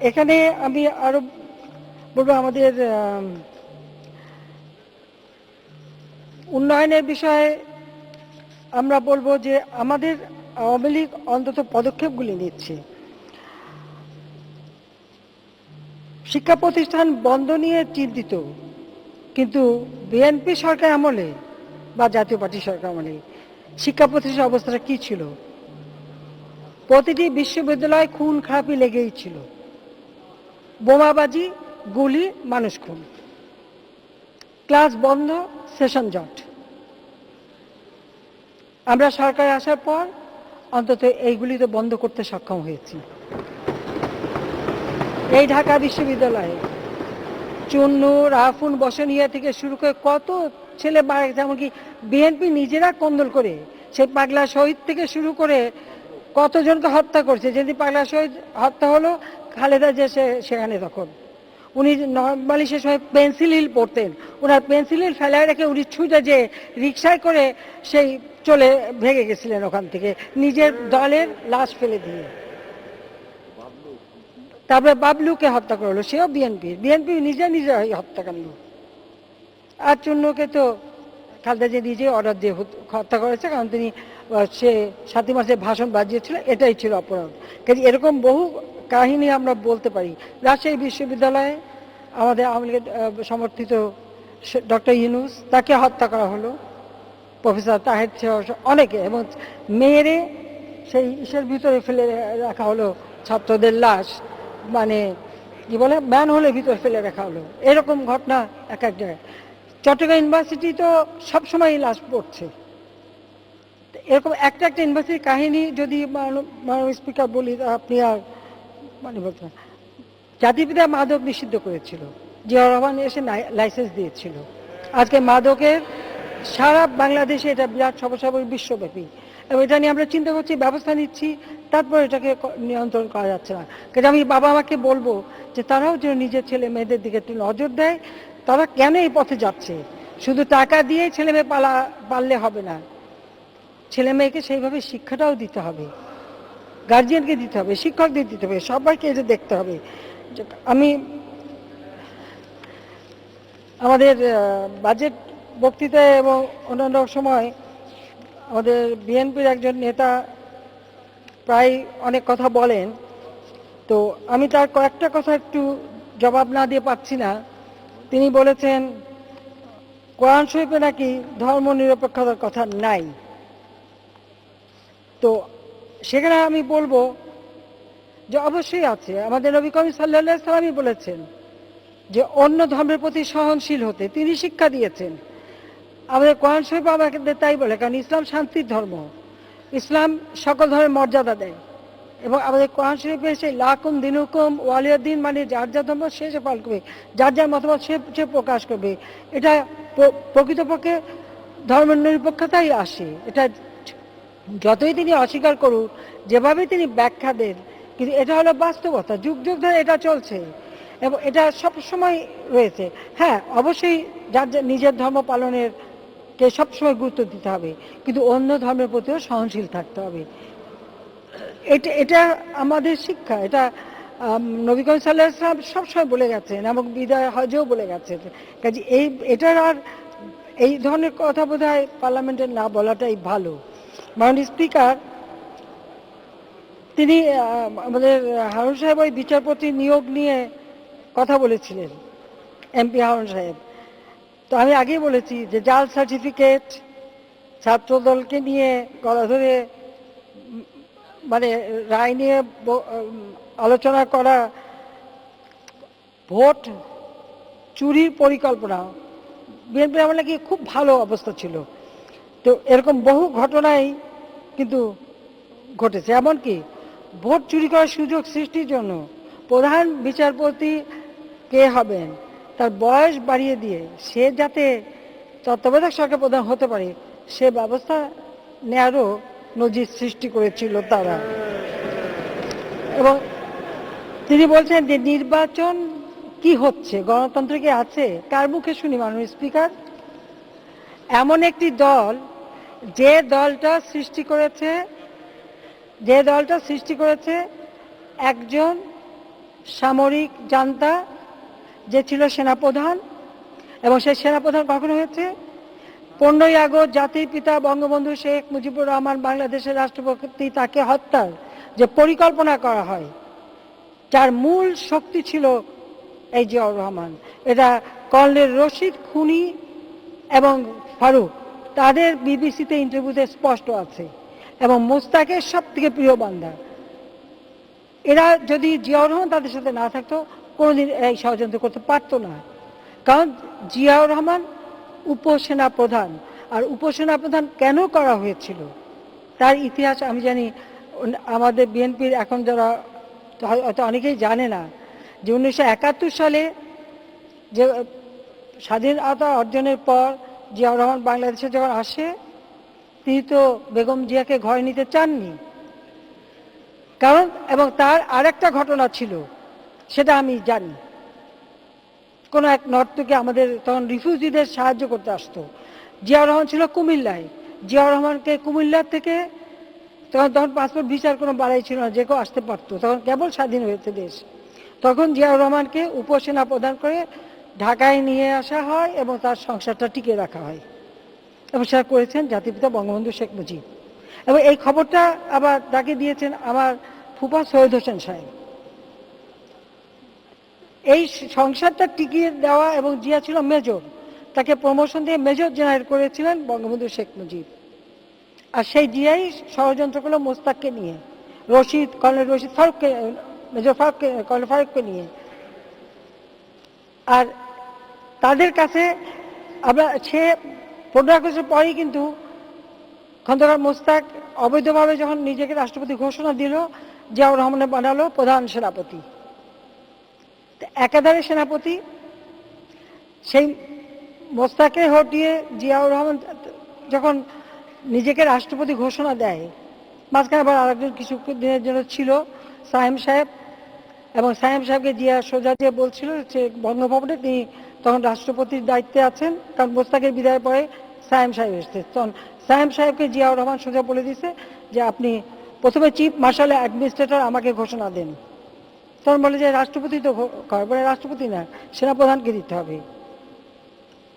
এখানে আমি আরো বলবো, আমাদের উন্নয়নের বিষয়ে আমরা বলবো যে আমাদের আওয়ামী লীগ অন্তত পদক্ষেপগুলি নিচ্ছে। শিক্ষা প্রতিষ্ঠান বন্ধ নিয়ে চিন্তিত, কিন্তু বিএনপি সরকার আমলে বা জাতীয় পার্টি সরকার আমলে শিক্ষা প্রতিষ্ঠানের অবস্থাটা কি ছিল? প্রতিটি বিশ্ববিদ্যালয় খুন খারাপি লেগেই ছিল, বোমাবাজি, গুলি, মানুষ খুন, ক্লাস বন্ধ, সেশন জট। আমরা সরকার আসার পর অন্তত এইগুলি তো বন্ধ করতে সক্ষম হয়েছি। এই ঢাকা বিশ্ববিদ্যালয়ে চুন্নু, রাফুন, বসনিয়া থেকে শুরু করে কত ছেলে মারা গেছে, এমনকি বিএনপি নিজেরা কন্দল করে সেই পাগলা শহীদ থেকে শুরু করে কতজনকে হত্যা করছে। যেদিন পাগলা শহীদ হত্যা হলো, খালেদা যে সেখানে তখন উনি নর্মালি সে সময় পেন্সিল হিল পড়তেন, ওনার পেন্সিল হিল ফেলায় রেখে উনি ছুটে যে রিক্সায় করে সেই চলে ভেগে গেছিলেন ওখান থেকে, নিজের দলের লাশ ফেলে দিয়ে। তারপরে বাবলুকে হত্যা করলো, সেও বিএনপি নিজে হত্যাকাণ্ড। আর চুন্নুকে তো খালেদা যে নিজে অর্ডার দিয়ে হত্যা করেছে, কারণ তিনি সে 7 মাসে ভাষণ বাজিয়েছিল, এটাই ছিল অপরাধ। কাজে এরকম বহু কাহিনী আমরা বলতে পারি। রাজশাহী বিশ্ববিদ্যালয়ে আমাদের আওয়ামী লীগের সমর্থিত ডক্টর ইউনূস, তাকে হত্যা করা হলো, প্রফেসর তাহের অনেকে, এবং মেয়েরে সেই ইসের ভিতরে ফেলে রাখা হলো ছাত্রদের লাশ, মানে কি বলে ম্যান হোলের ভিতরে ফেলে রাখা হলো। এরকম ঘটনা এক জায়গায়। চট্টগ্রাম ইউনিভার্সিটি তো সবসময় লাশ পড়ছে। এরকম একটা ইউনিভার্সিটির কাহিনী যদি মাননীয় স্পিকার বলি, আপনি আর মানে বলতে জাতিপিতা মাদক নিষিদ্ধ করেছিল, জিয়াউর রহমান এসে লাইসেন্স দিয়েছিল। আজকে মাদকের সারা বাংলাদেশে এটা বিরাট সমস্যা, বিশ্বব্যাপী, এবং এটা নিয়ে আমরা চিন্তা করছি, ব্যবস্থা নিচ্ছি, তারপর এটাকে নিয়ন্ত্রণ করা যাচ্ছে না। কারণ আমি বাবা মাকে বলবো যে তারাও যেন নিজের ছেলে মেয়েদের দিকে একটু নজর দেয়। তারা কেন এই পথে যাচ্ছে? শুধু টাকা দিয়ে ছেলে মেয়ে পাললে হবে না, ছেলে মেয়েকে সেইভাবে শিক্ষাটাও দিতে হবে, গার্জিয়ানকে দিতে হবে, শিক্ষকদের দিতে হবে, সবাইকে এটা দেখতে হবে। আমি আমাদের বাজেট বক্তৃতায় এবং অন্যান্য সময় আমাদের বিএনপির একজন নেতা প্রায় অনেক কথা বলেন, তো আমি তার কয়েকটা কথা একটু জবাব না দিয়ে পাচ্ছি না। তিনি বলেছেন কোরআন শরীফে নাকি ধর্ম নিরপেক্ষতার কথা নাই। তো সেখানে আমি বলবো যে অবশ্যই আছে। আমাদের নবী করিম সাল্লাল্লাহু আলাইহি সাল্লামই বলেছেন যে অন্য ধর্মের প্রতি সহনশীল হতে, তিনি শিক্ষা দিয়েছেন। আমাদের কোরআন শরীফ আমাদের তাই বলে, কারণ ইসলাম শান্তির ধর্ম, ইসলাম সকল ধর্মের মর্যাদা দেয়। এবং আমাদের কোরআন শরীফে সেই লাকুম দিনুকুম ওয়ালিয়াদ্দিন, মানে যার যার ধর্ম সে পালন করবে, যার যার মতামত সে প্রকাশ করবে। এটা প্রকৃতপক্ষে ধর্মের নিরপেক্ষতাই আসে। এটা যতই তিনি অস্বীকার করুন, যেভাবে তিনি ব্যাখ্যা দেন, কিন্তু এটা হলো বাস্তবতা, যুগ যুগ ধরে এটা চলছে এবং এটা সব সময় রয়েছে। হ্যাঁ, অবশ্যই যার নিজের ধর্ম পালনের কে সবসময় গুরুত্ব দিতে হবে, কিন্তু অন্য ধর্মের প্রতিও সহনশীল থাকতে হবে। এটা আমাদের শিক্ষা। এটা নবী করিম সাল্লাল্লাহু আলাইহি ওয়াসাল্লাম সবসময় বলে গেছেন এবং বিদায় হজেও বলে গেছেন। কাজে এটার আর এই ধরনের কথা বোধহয় পার্লামেন্টে না বলাটাই ভালো। মাননীয় স্পিকার, তিনি আমাদের হারুন সাহেব ওই বিচারপতি নিয়োগ নিয়ে কথা বলেছিলেন, এমপি হারুন সাহেব। তো আমি আগেই বলেছি যে জাল সার্টিফিকেট, ছাত্রদলকে নিয়ে গলা ধরে মানে রায় নিয়ে আলোচনা করা, ভোট চুরির পরিকল্পনা, বিএনপি আমলে কি খুব ভালো অবস্থা ছিল। তো এরকম বহু ঘটনাই কিন্তু ঘটেছে। এমনকি ভোট চুরি করার সুযোগ সৃষ্টির জন্য প্রধান বিচারপতি কে হবেন তার বয়স বাড়িয়ে দিয়ে সে যাতে তত্ত্বাবধায়ক সরকার প্রধান হতে পারে সে ব্যবস্থা নেয়ারও নজির সৃষ্টি করেছিল তারা। এবং তিনি বলছেন যে নির্বাচন কি হচ্ছে, গণতন্ত্র কি আছে, কার মুখে শুনি মাননীয় স্পিকার? এমন একটি দল যে দলটা সৃষ্টি করেছে একজন সামরিক জান্তা যে ছিল সেনাপ্রধান, এবং সেই সেনাপ্রধান কখনো হয়েছে 15ই আগস্ট জাতির পিতা বঙ্গবন্ধু শেখ মুজিবুর রহমান বাংলাদেশের রাষ্ট্রপতি তাকে হত্যার যে পরিকল্পনা করা হয়, যার মূল শক্তি ছিল এই জিয়াউর রহমান। এটা কর্নেল রশিদ খুনি এবং ফারুক তাদের বিবিসিতে ইন্টারভিউতে স্পষ্ট আছে, এবং মোস্তাকের সব থেকে প্রিয় বান্দা। এরা যদি জিয়াউর রহমান তাদের সাথে না থাকতো কোনোদিন এই ষড়যন্ত্র করতে পারতো না। কারণ জিয়াউর রহমান উপসেনা প্রধান, আর উপসেনা প্রধান কেন করা হয়েছিল তার ইতিহাস আমি জানি, আমাদের বিএনপির এখন যারা হয়তো অনেকেই জানে না যে 1971 সালে যে স্বাধীনতা অর্জনের পর জিয়াউর রহমান বাংলাদেশে যখন আসে, তিনি তো বেগম জিয়াকে ঘরে নিতে চাননি। কারণ এবং তার আরেকটা ঘটনা ছিল, সেটা আমি জানি। কোন এক নর্তকী আমাদের তখন রিফিউজিদের সাহায্য করতে আসতো। জিয়াউর রহমান ছিল কুমিল্লায়। জিয়াউর রহমানকে কুমিল্লা থেকে তখন পাসপোর্ট ভিসার কোনো বাড়াই ছিল না, যে কেউ আসতে পারতো, তখন কেবল স্বাধীন হয়েছে দেশ। তখন জিয়াউর রহমানকে উপসেনা প্রদান করে ঢাকায় নিয়ে আসা হয় এবং তার সংসারটা টিকে রাখা হয়, এবং সেটা করেছেন জাতিপিতা বঙ্গবন্ধু শেখ মুজিব। এবং এই খবরটা আবার তাকে দিয়েছেন আমার ফুফা সৈয়দ হোসেন সাহেব। এই সংসারটা টিকিয়ে দেওয়া, এবং জিয়া ছিল মেজর, তাকে প্রমোশন দিয়ে মেজর জেনারেল করেছিলেন বঙ্গবন্ধু শেখ মুজিব। আর সেই জিয়াই ষড়যন্ত্র করলো মোস্তাককে নিয়ে, কর্নেল রশিদ ফারুককে, মেজর ফারুককে, কর্নেল ফারুককে নিয়ে। আর তাদের কাছে আমরা সে 15 আগস্টের পরেই কিন্তু খন্দকার মোস্তাক অবৈধভাবে যখন নিজেকে রাষ্ট্রপতি ঘোষণা দিল, জিয়াউর রহমানের বানালো প্রধান সেনাপতি, একাধারে সেনাপতি। সেই মোস্তাকে হটিয়ে জিয়াউর রহমান যখন নিজেকে রাষ্ট্রপতি ঘোষণা দেয়, মাঝখানে আবার আরেকজন কিছু দিনের জন্য ছিল সায়েম সাহেব, এবং সায়েম সাহেবকে জিয়া সোজা দিয়ে বলছিল যে বঙ্গভবনে তিনি তখন রাষ্ট্রপতির দায়িত্বে আছেন, কারণ মোস্তাকের বিদায়ের পরে সায়েম সাহেব এসছে। তখন সায়েম সাহেবকে জিয়াউর রহমান সোজা বলে দিছে যে আপনি প্রথমে চিফ মার্শাল অ্যাডমিনিস্ট্রেটর আমাকে ঘোষণা দেন। তখন বলে যে রাষ্ট্রপতি তো বলে রাষ্ট্রপতি না, সেনাপ্রধানকে দিতে হবে।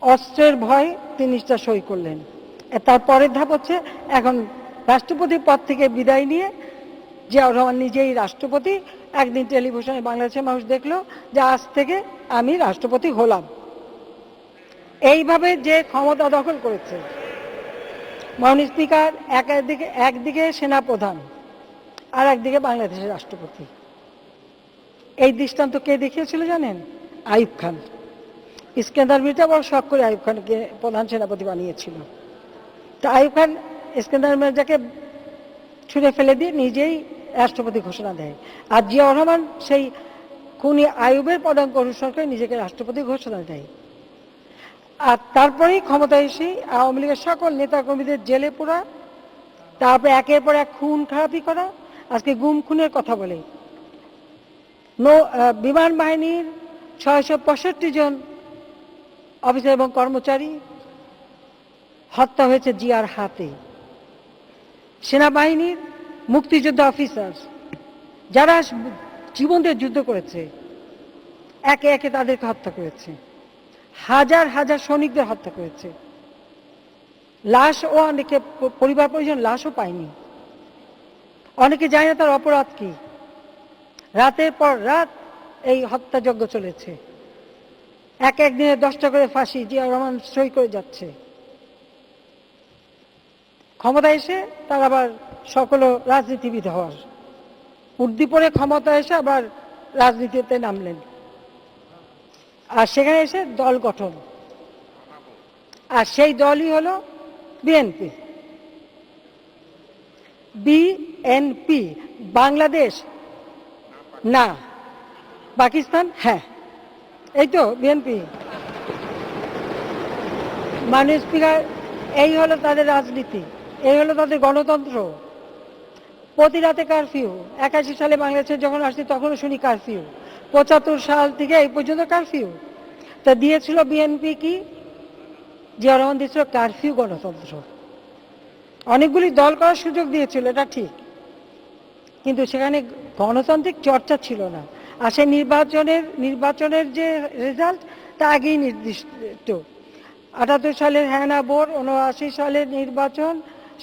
অস্ত্রের ভয় তিনি সই করলেন। তারপরের ধাপ হচ্ছে এখন রাষ্ট্রপতির পদ থেকে বিদায় নিয়ে জিয়াউর রহমান নিজেই রাষ্ট্রপতি। একদিন টেলিভিশনে বাংলাদেশের মানুষ দেখলো যে আজ থেকে আমি রাষ্ট্রপতি হলাম। এইভাবে যে ক্ষমতা দখল করেছে, মাননীয় স্পিকার, একদিকে সেনাপ্রধান আর একদিকে বাংলাদেশের রাষ্ট্রপতি। এই দৃষ্টান্ত কে দেখিয়েছিল জানেন? আইয়ুব খান। ইস্কেন্দার মির্জা বড় শখ করে আইয়ুব খানকে প্রধান সেনাপতি বানিয়েছিল। তা আইয়ুব খান ইস্কেন্দার মির্জাকে ছুঁড়ে ফেলে দিয়ে নিজেই রাষ্ট্রপতি ঘোষণা দেয়, আর জিয়াউর রহমান সেই খুনি আইয়ুবের পদাঙ্ক অনুসরণ করে নিজেকে রাষ্ট্রপতি ঘোষণা দেয়। আর তারপরেই ক্ষমতায় এসে আওয়ামী লীগের সকল নেতাকর্মীদের জেলে পোড়া, তারপরে একের পর এক খুন খারাপি করা, আজকে গুম খুনের কথা বলে। বিমান বাহিনীর 665 জন অফিসার এবং কর্মচারী হত্যা হয়েছে জিয়ার হাতে। সেনাবাহিনীর মুক্তিযোদ্ধা অফিসার যারা জীবন দিয়ে যুদ্ধ করেছে, একে একে তাদেরকে হত্যা করেছে। হাজার হাজার সৈনিকদের হত্যা করেছে। লাশও অনেকে, পরিবার পরিজন লাশও পায়নি। অনেকে জানে না তার অপরাধ কি। রাতের পর রাত এই হত্যাযজ্ঞ চলেছে। এক দিনে 10টা করে ফাঁসি জিয়াউর রহমান সই করে যাচ্ছে। ক্ষমতা এসে তার আবার সকল রাজনীতিবিদ হওয়ার উদ্দীপনে ক্ষমতা এসে আবার রাজনীতিতে নামলেন। আর সেখানে এসে দল গঠন, আর সেই দলই হলো বিএনপি। বিএনপি বাংলাদেশ না, পাকিস্তান হ্যাঁ, এই তো বিএনপি। মাননীয় স্পিকার, এই হলো তাদের রাজনীতি, এই হলো তাদের গণতন্ত্র। প্রতি রাতে কারফিউ। 81 সালে বাংলাদেশে যখন আসছি তখনও শুনি কারফিউ। 75 সাল থেকে এই পর্যন্ত কারফিউ। তা দিয়েছিল বিএনপি কি? জিয়াউর রহমান দিয়েছিল কারফিউ গণতন্ত্র। অনেকগুলি দল করার সুযোগ দিয়েছিল, এটা ঠিক, কিন্তু সেখানে গণতান্ত্রিক চর্চা ছিল না। আর সেই নির্বাচনের যে রেজাল্ট তা আগেই নির্দিষ্ট। 78 সালের হ্যানা বোর, 79 সালের নির্বাচন,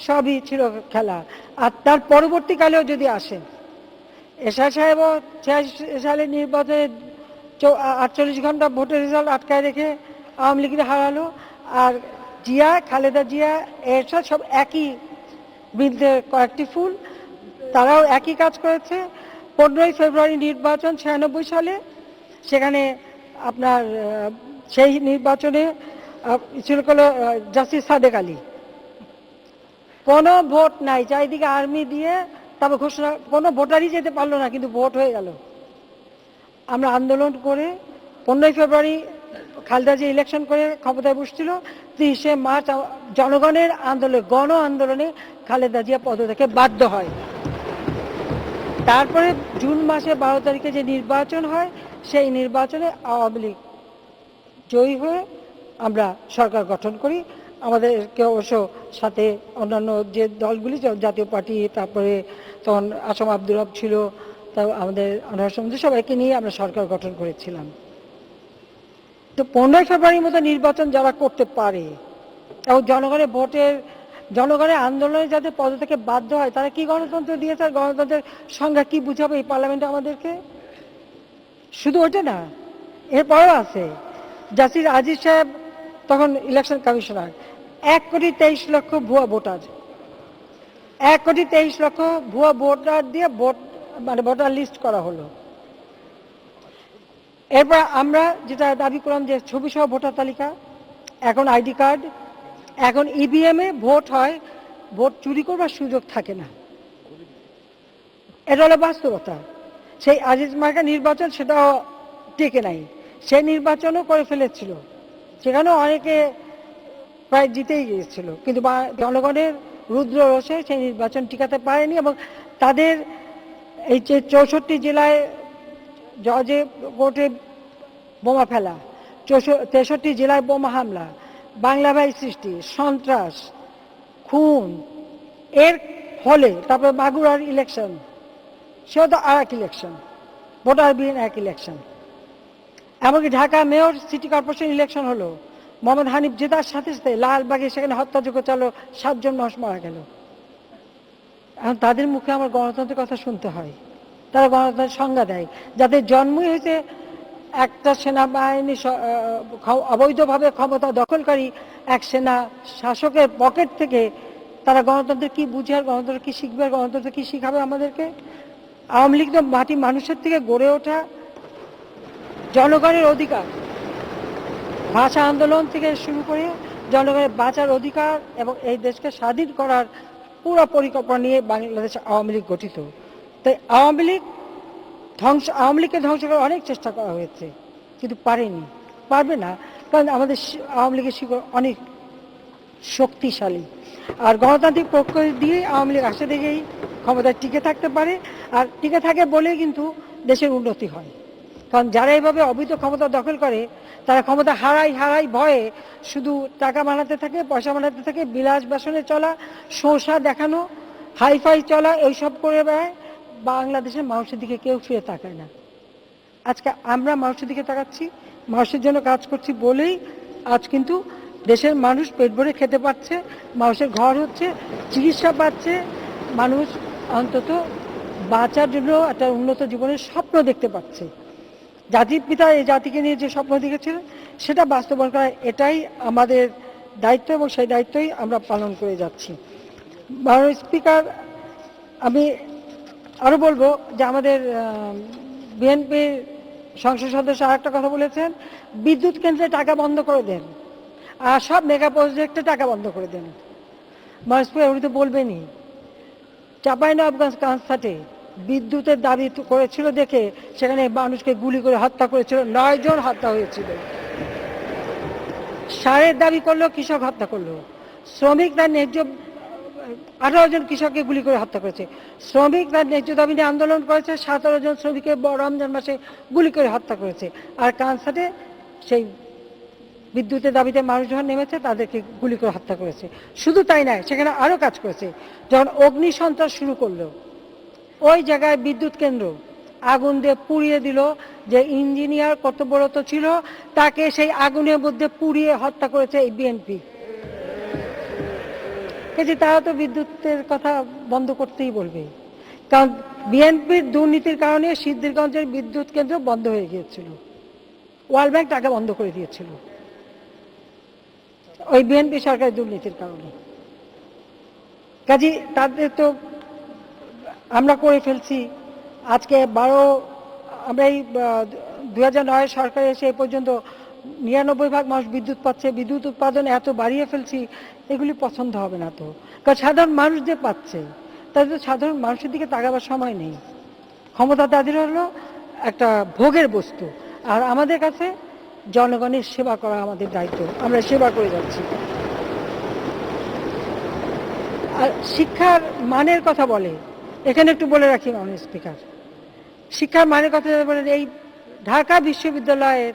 সবই ছিল খেলা। আর তার পরবর্তীকালেও যদি আসেন, এরশাদ সাহেবও 86 সালের নির্বাচনে 48 ঘন্টা ভোটের রেজাল্ট আটকায় রেখে আওয়ামী লীগকে হারালো। আর জিয়া, খালেদা জিয়া, এরশাদ সব একই বৃদ্ধের কয়েকটি ফুল, তারাও একই কাজ করেছে। 15ই ফেব্রুয়ারি নির্বাচন 96 সালে, সেখানে আপনার সেই নির্বাচনে ছিল জাস্টিস সাদেক আলী। কোনো ভোট নাই, চারিদিকে আর্মি দিয়ে তারপর ঘোষণা, কোনো ভোটারই যেতে পারলো না, কিন্তু ভোট হয়ে গেল। আমরা আন্দোলন করে 15ই ফেব্রুয়ারি খালেদা জিয়া ইলেকশন করে ক্ষমতায় বসছিল। 30শে মার্চ জনগণের আন্দোলনে, গণ আন্দোলনে খালেদা জিয়া পদত্যাগে বাধ্য হয়। তারপরে জুন মাসে 12 তারিখে যে নির্বাচন হয়, সেই নির্বাচনে আওয়ামী লীগ জয়ী হয়ে আমরা সরকার গঠন করি। আমাদেরকে অবশ্য সাথে অন্যান্য যে দলগুলি, জাতীয় পার্টি, তারপরে তখন আসম আব্দুর রব ছিল, তা আমাদের অনার্সমন্ত্রী, সবাইকে নিয়ে আমরা সরকার গঠন করেছিলাম। তো 15ই ফেব্রুয়ারির মতো নির্বাচন যারা করতে পারে এবং জনগণের ভোটের, জনগণের আন্দোলনে যাতে পদত্যাগে বাধ্য হয়, তারা কি গণতন্ত্র দিয়েছে? আর গণতন্ত্রের সংজ্ঞা কি বুঝাবে এই পার্লামেন্টে আমাদেরকে? শুধু ওটা না, এরপরেও আছে। জাসির আজিজ সাহেব তখন ইলেকশন কমিশনার, 1,23,00,000 ভুয়া ভোটার, 1,23,00,000 ভুয়া ভোটার দিয়ে ভোটার লিস্ট করা হলো। এরপর আমরা যেটা দাবি করলাম যে ছবি সহ ভোটার তালিকা, এখন আইডি কার্ড, এখন ইভিএম এ ভোট হয়, ভোট চুরি করবার সুযোগ থাকে না। এটা হলো বাস্তবতা। সেই আজিজ মার্কা নির্বাচন, সেটাও টেকে নাই। সেই নির্বাচনও করে ফেলেছিল, সেখানেও অনেকে প্রায় জিতেই গিয়েছিল, কিন্তু জনগণের রুদ্র রোষে সেই নির্বাচন টিকাতে পারেনি। এবং তাদের এই যে 64 জেলায় জজে কোর্টে বোমা ফেলা, 63 জেলায় বোমা হামলা, বাংলা ভাই সৃষ্টি, সন্ত্রাস, খুন, এর ফলে তারপরে মাগুরার ইলেকশন, সেও তো আর এক ইলেকশন, ভোটারবিহীন এক ইলেকশন। এমনকি Dhaka mayor city corporation election হলো, মোহাম্মদ হানিফ জেতার সাথে সাথে লালবাগে সেখানে হত্যাযোগ্য চালো, 7 জন মানুষ মারা গেল। এখন তাদের মুখে আমার গণতন্ত্রের কথা শুনতে হয়। তারা গণতন্ত্রের সংজ্ঞা দেয়, যাদের জন্মই হয়েছে একটা সেনাবাহিনী অবৈধভাবে ক্ষমতা দখলকারী এক সেনা শাসকের পকেট থেকে তারা গণতন্ত্র কি বুঝে, আর গণতন্ত্র কি শিখবে, আর গণতন্ত্র কি শিখাবে আমাদেরকে? আওয়ামী লীগ তো মাটি মানুষের থেকে গড়ে ওঠা জনগণের অধিকার, ভাষা আন্দোলন থেকে শুরু করে জনগণের বাঁচার অধিকার এবং এই দেশকে স্বাধীন করার পুরো পরিকল্পনা নিয়ে বাংলাদেশ আওয়ামী লীগ গঠিত। তাই আওয়ামী লীগকে ধ্বংস করার অনেক চেষ্টা করা হয়েছে, কিন্তু পারেনি, পারবে না, কারণ আমাদের আওয়ামী লীগের শিকড় অনেক শক্তিশালী। আর গণতান্ত্রিক প্রক্রিয়া দিয়ে আওয়ামী লীগ আসে দেখেই ক্ষমতায় টিকে থাকতে পারে, আর টিকে থাকে বলেই কিন্তু দেশের উন্নতি হয়। কারণ যারা এইভাবে অবৈধ ক্ষমতা দখল করে তারা ক্ষমতা হারাই ভয়ে শুধু টাকা বানাতে থাকে, পয়সা বানাতে থাকে, বিলাস বাসনে চলা, শোষা দেখানো, হাইফাই চলা, এইসব করে বেড়ায়। বাংলাদেশের মানুষের দিকে কেউ ফিরে তাকায় না। আজকে আমরা মানুষের দিকে তাকাচ্ছি, মানুষের জন্য কাজ করছি বলেই আজ কিন্তু দেশের মানুষ পেট ভরে খেতে পারছে, মানুষের ঘর হচ্ছে, চিকিৎসা পাচ্ছে, মানুষ অন্তত বাঁচার জন্য একটা উন্নত জীবনের স্বপ্ন দেখতে পাচ্ছে। জাতির পিতা এই জাতিকে নিয়ে যে স্বপ্ন দেখেছিলেন সেটা বাস্তবায়ন করা, এটাই আমাদের দায়িত্ব এবং সেই দায়িত্বই আমরা পালন করে যাচ্ছি। মাননীয় স্পিকার, আমি আরো বলবো যে আমাদের বিএনপির সংসদ সদস্য আরেকটা কথা বলেছেন, বিদ্যুৎ কেন্দ্রে টাকা বন্ধ করে দেন আর সব মেগা প্রজেক্টে টাকা বন্ধ করে দেন। মাননীয় স্পিকার, উনি তো বলবেনই। চাঁপাইনবাবগঞ্জ কানসাটে বিদ্যুতের দাবি করেছিল দেখে সেখানে মানুষকে গুলি করে হত্যা করেছিল, 9 জন হত্যা হয়েছিল। সারের দাবি করলো, কৃষক হত্যা করলো। শ্রমিক তার ন্যায্য 18 জন কৃষককে গুলি করে হত্যা করেছে। শ্রমিক তার ন্যায্য দাবি নিয়ে আন্দোলন করেছে, 17 জন শ্রমিককে রমজান মাসে গুলি করে হত্যা করেছে। আর কানসাটে সেই বিদ্যুতের দাবিতে মানুষ যখন নেমেছে তাদেরকে গুলি করে হত্যা করেছে। শুধু তাই নয়, সেখানে আরো কাজ করেছে। যখন অগ্নি সন্ত্রাস শুরু করলো, ওই জায়গায় বিদ্যুৎ কেন্দ্র আগুন দিয়ে পুড়িয়ে দিল। যে ইঞ্জিনিয়ার কর্তব্যরত ছিল তাকে সেই আগুনের মধ্যে পুড়িয়ে হত্যা করেছে এই বিএনপি। তারা তো বিদ্যুতের কথা বন্ধ করতেই বলবে, কারণ বিএনপির দুর্নীতির কারণে সিদ্ধিরগঞ্জের বিদ্যুৎ কেন্দ্র বন্ধ হয়ে গিয়েছিল, ওয়ার্ল্ড ব্যাংক টাকা বন্ধ করে দিয়েছিল ওই বিএনপি সরকারের দুর্নীতির কারণে। কাজে তাদের তো আমরা করে ফেলছি। আজকে আমরা এই 2009 সরকার এসে এই পর্যন্ত 99% মানুষ বিদ্যুৎ পাচ্ছে, বিদ্যুৎ উৎপাদন এত বাড়িয়ে ফেলছি, এগুলি পছন্দ হবে না তো। কারণ সাধারণ মানুষ যে পাচ্ছে তাদের তো সাধারণ মানুষের দিকে তাকাবার সময় নেই। ক্ষমতা তাদের হলো একটা ভোগের বস্তু, আর আমাদের কাছে জনগণের সেবা করা আমাদের দায়িত্ব, আমরা সেবা করে যাচ্ছি। আর শিক্ষার মানের কথা বলে, এখানে একটু বলে রাখি মাননীয় স্পিকার, শিক্ষার মানের কথা বলেন, এই ঢাকা বিশ্ববিদ্যালয়ের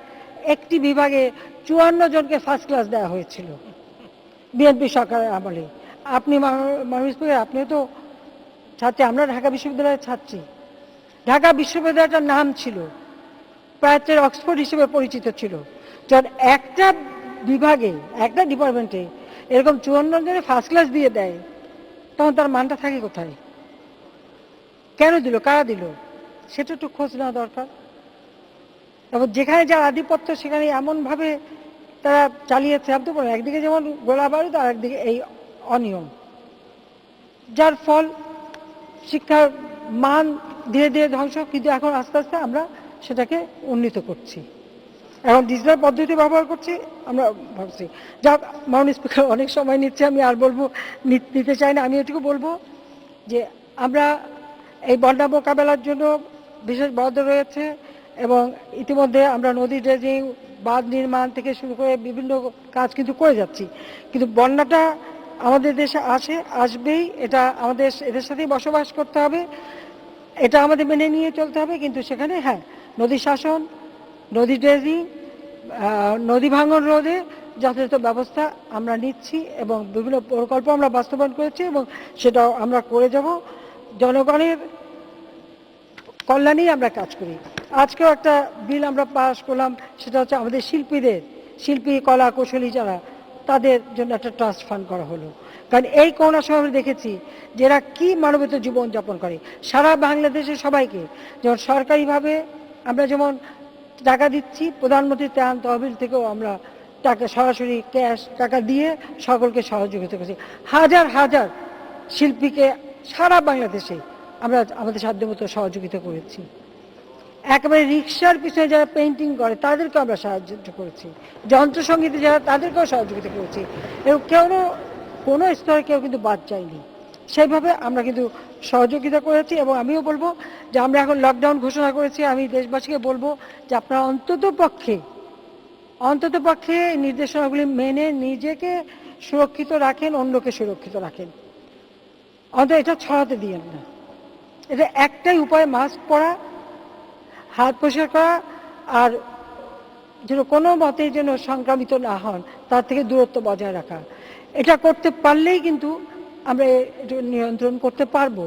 একটি বিভাগে 54 জনকে ফার্স্ট ক্লাস দেওয়া হয়েছিল বিএনপি সরকারের আমলে। আপনি মাননীয় স্পিকার, আপনিও তো ছাত্রী, আমরা ঢাকা বিশ্ববিদ্যালয়ের ছাত্রী। ঢাকা বিশ্ববিদ্যালয়টার নাম ছিল, প্রাচ্যের অক্সফোর্ড হিসেবে পরিচিত ছিল। যখন একটা বিভাগে, একটা ডিপার্টমেন্টে এরকম 54 জনের ফার্স্ট ক্লাস দিয়ে দেয়, তখন তার মানটা থাকে কোথায়? কেন দিল, কারা দিল, সেটা একটু খোঁজ নেওয়া দরকার। এবং যেখানে যার আধিপত্য সেখানে এমনভাবে তারা চালিয়েছে, ভাবতে পারেন একদিকে যেমন গোলা বারুদ আর একদিকে এই অনিয়ম, যার ফল শিক্ষার মান ধীরে ধীরে ধ্বংস। কিন্তু এখন আস্তে আস্তে আমরা সেটাকে উন্নীত করছি, এখন ডিজিটাল পদ্ধতি ব্যবহার করছি, আমরা ভাবছি। যাক, মাননীয় স্পিকার অনেক সময় নিচ্ছে, আমি আর বলবো নিতে চাই না। আমি এটুকু বলবো যে আমরা এই বন্যা মোকাবেলার জন্য বিশেষ বরাদ্দ রয়েছে, এবং ইতিমধ্যে আমরা নদী ড্রেজিং, বাঁধ নির্মাণ থেকে শুরু করে বিভিন্ন কাজ কিন্তু করে যাচ্ছি। কিন্তু বন্যাটা আমাদের দেশে আসবেই, এটা আমাদের এদের সাথেই বসবাস করতে হবে, এটা আমাদের মেনে নিয়ে চলতে হবে। কিন্তু সেখানে হ্যাঁ, নদী শাসন, নদী ড্রেজিং, নদী ভাঙন রোধে যথাযথ ব্যবস্থা আমরা নিচ্ছি, এবং বিভিন্ন প্রকল্প আমরা বাস্তবায়ন করেছি, এবং সেটাও আমরা করে যাব। জনগণের কল্যাণেই আমরা কাজ করি। আজকেও একটা বিল আমরা পাস করলাম, সেটা হচ্ছে আমাদের শিল্পী কলা কৌশলী যারা, তাদের জন্য একটা ট্রাস্ট ফান্ড করা হলো। কারণ এই করোনার সময় আমরা দেখেছি যে এরা কি মানবিত জীবনযাপন করে সারা বাংলাদেশের সবাইকে। যেমন সরকারিভাবে আমরা যেমন টাকা দিচ্ছি, প্রধানমন্ত্রী ত্রাণ তহবিল থেকেও আমরা টাকা সরাসরি ক্যাশ টাকা দিয়ে সকলকে সহযোগিতা করছি। হাজার হাজার শিল্পীকে সারা বাংলাদেশে আমরা আমাদের সাধ্যমতো সহযোগিতা করেছি। একেবারে রিক্সার পিছনে যারা পেইন্টিং করে তাদেরকে আমরা সাহায্য করেছি, যন্ত্রসঙ্গীতে যারা তাদেরকেও সহযোগিতা করেছি, এবং কোনো স্তরে কেউ কিন্তু বাদ যায়নি। সেইভাবে আমরা কিন্তু সহযোগিতা করেছি। এবং আমিও বলবো যে আমরা এখন লকডাউন ঘোষণা করেছি, আমি দেশবাসীকে বলবো যে আপনারা অন্তত পক্ষে নির্দেশনাগুলি মেনে নিজেকে সুরক্ষিত রাখেন, অন্যকে সুরক্ষিত রাখেন, অন্তত এটা ছড়াতে দিয়েন না। এটা একটাই উপায়, মাস্ক পরা, হাত পরিষ্কার করা, আর যেন কোনো মতেই যেন সংক্রামিত না হন তার থেকে দূরত্ব বজায় রাখা। এটা করতে পারলেই কিন্তু আমরা এটা নিয়ন্ত্রণ করতে পারবো।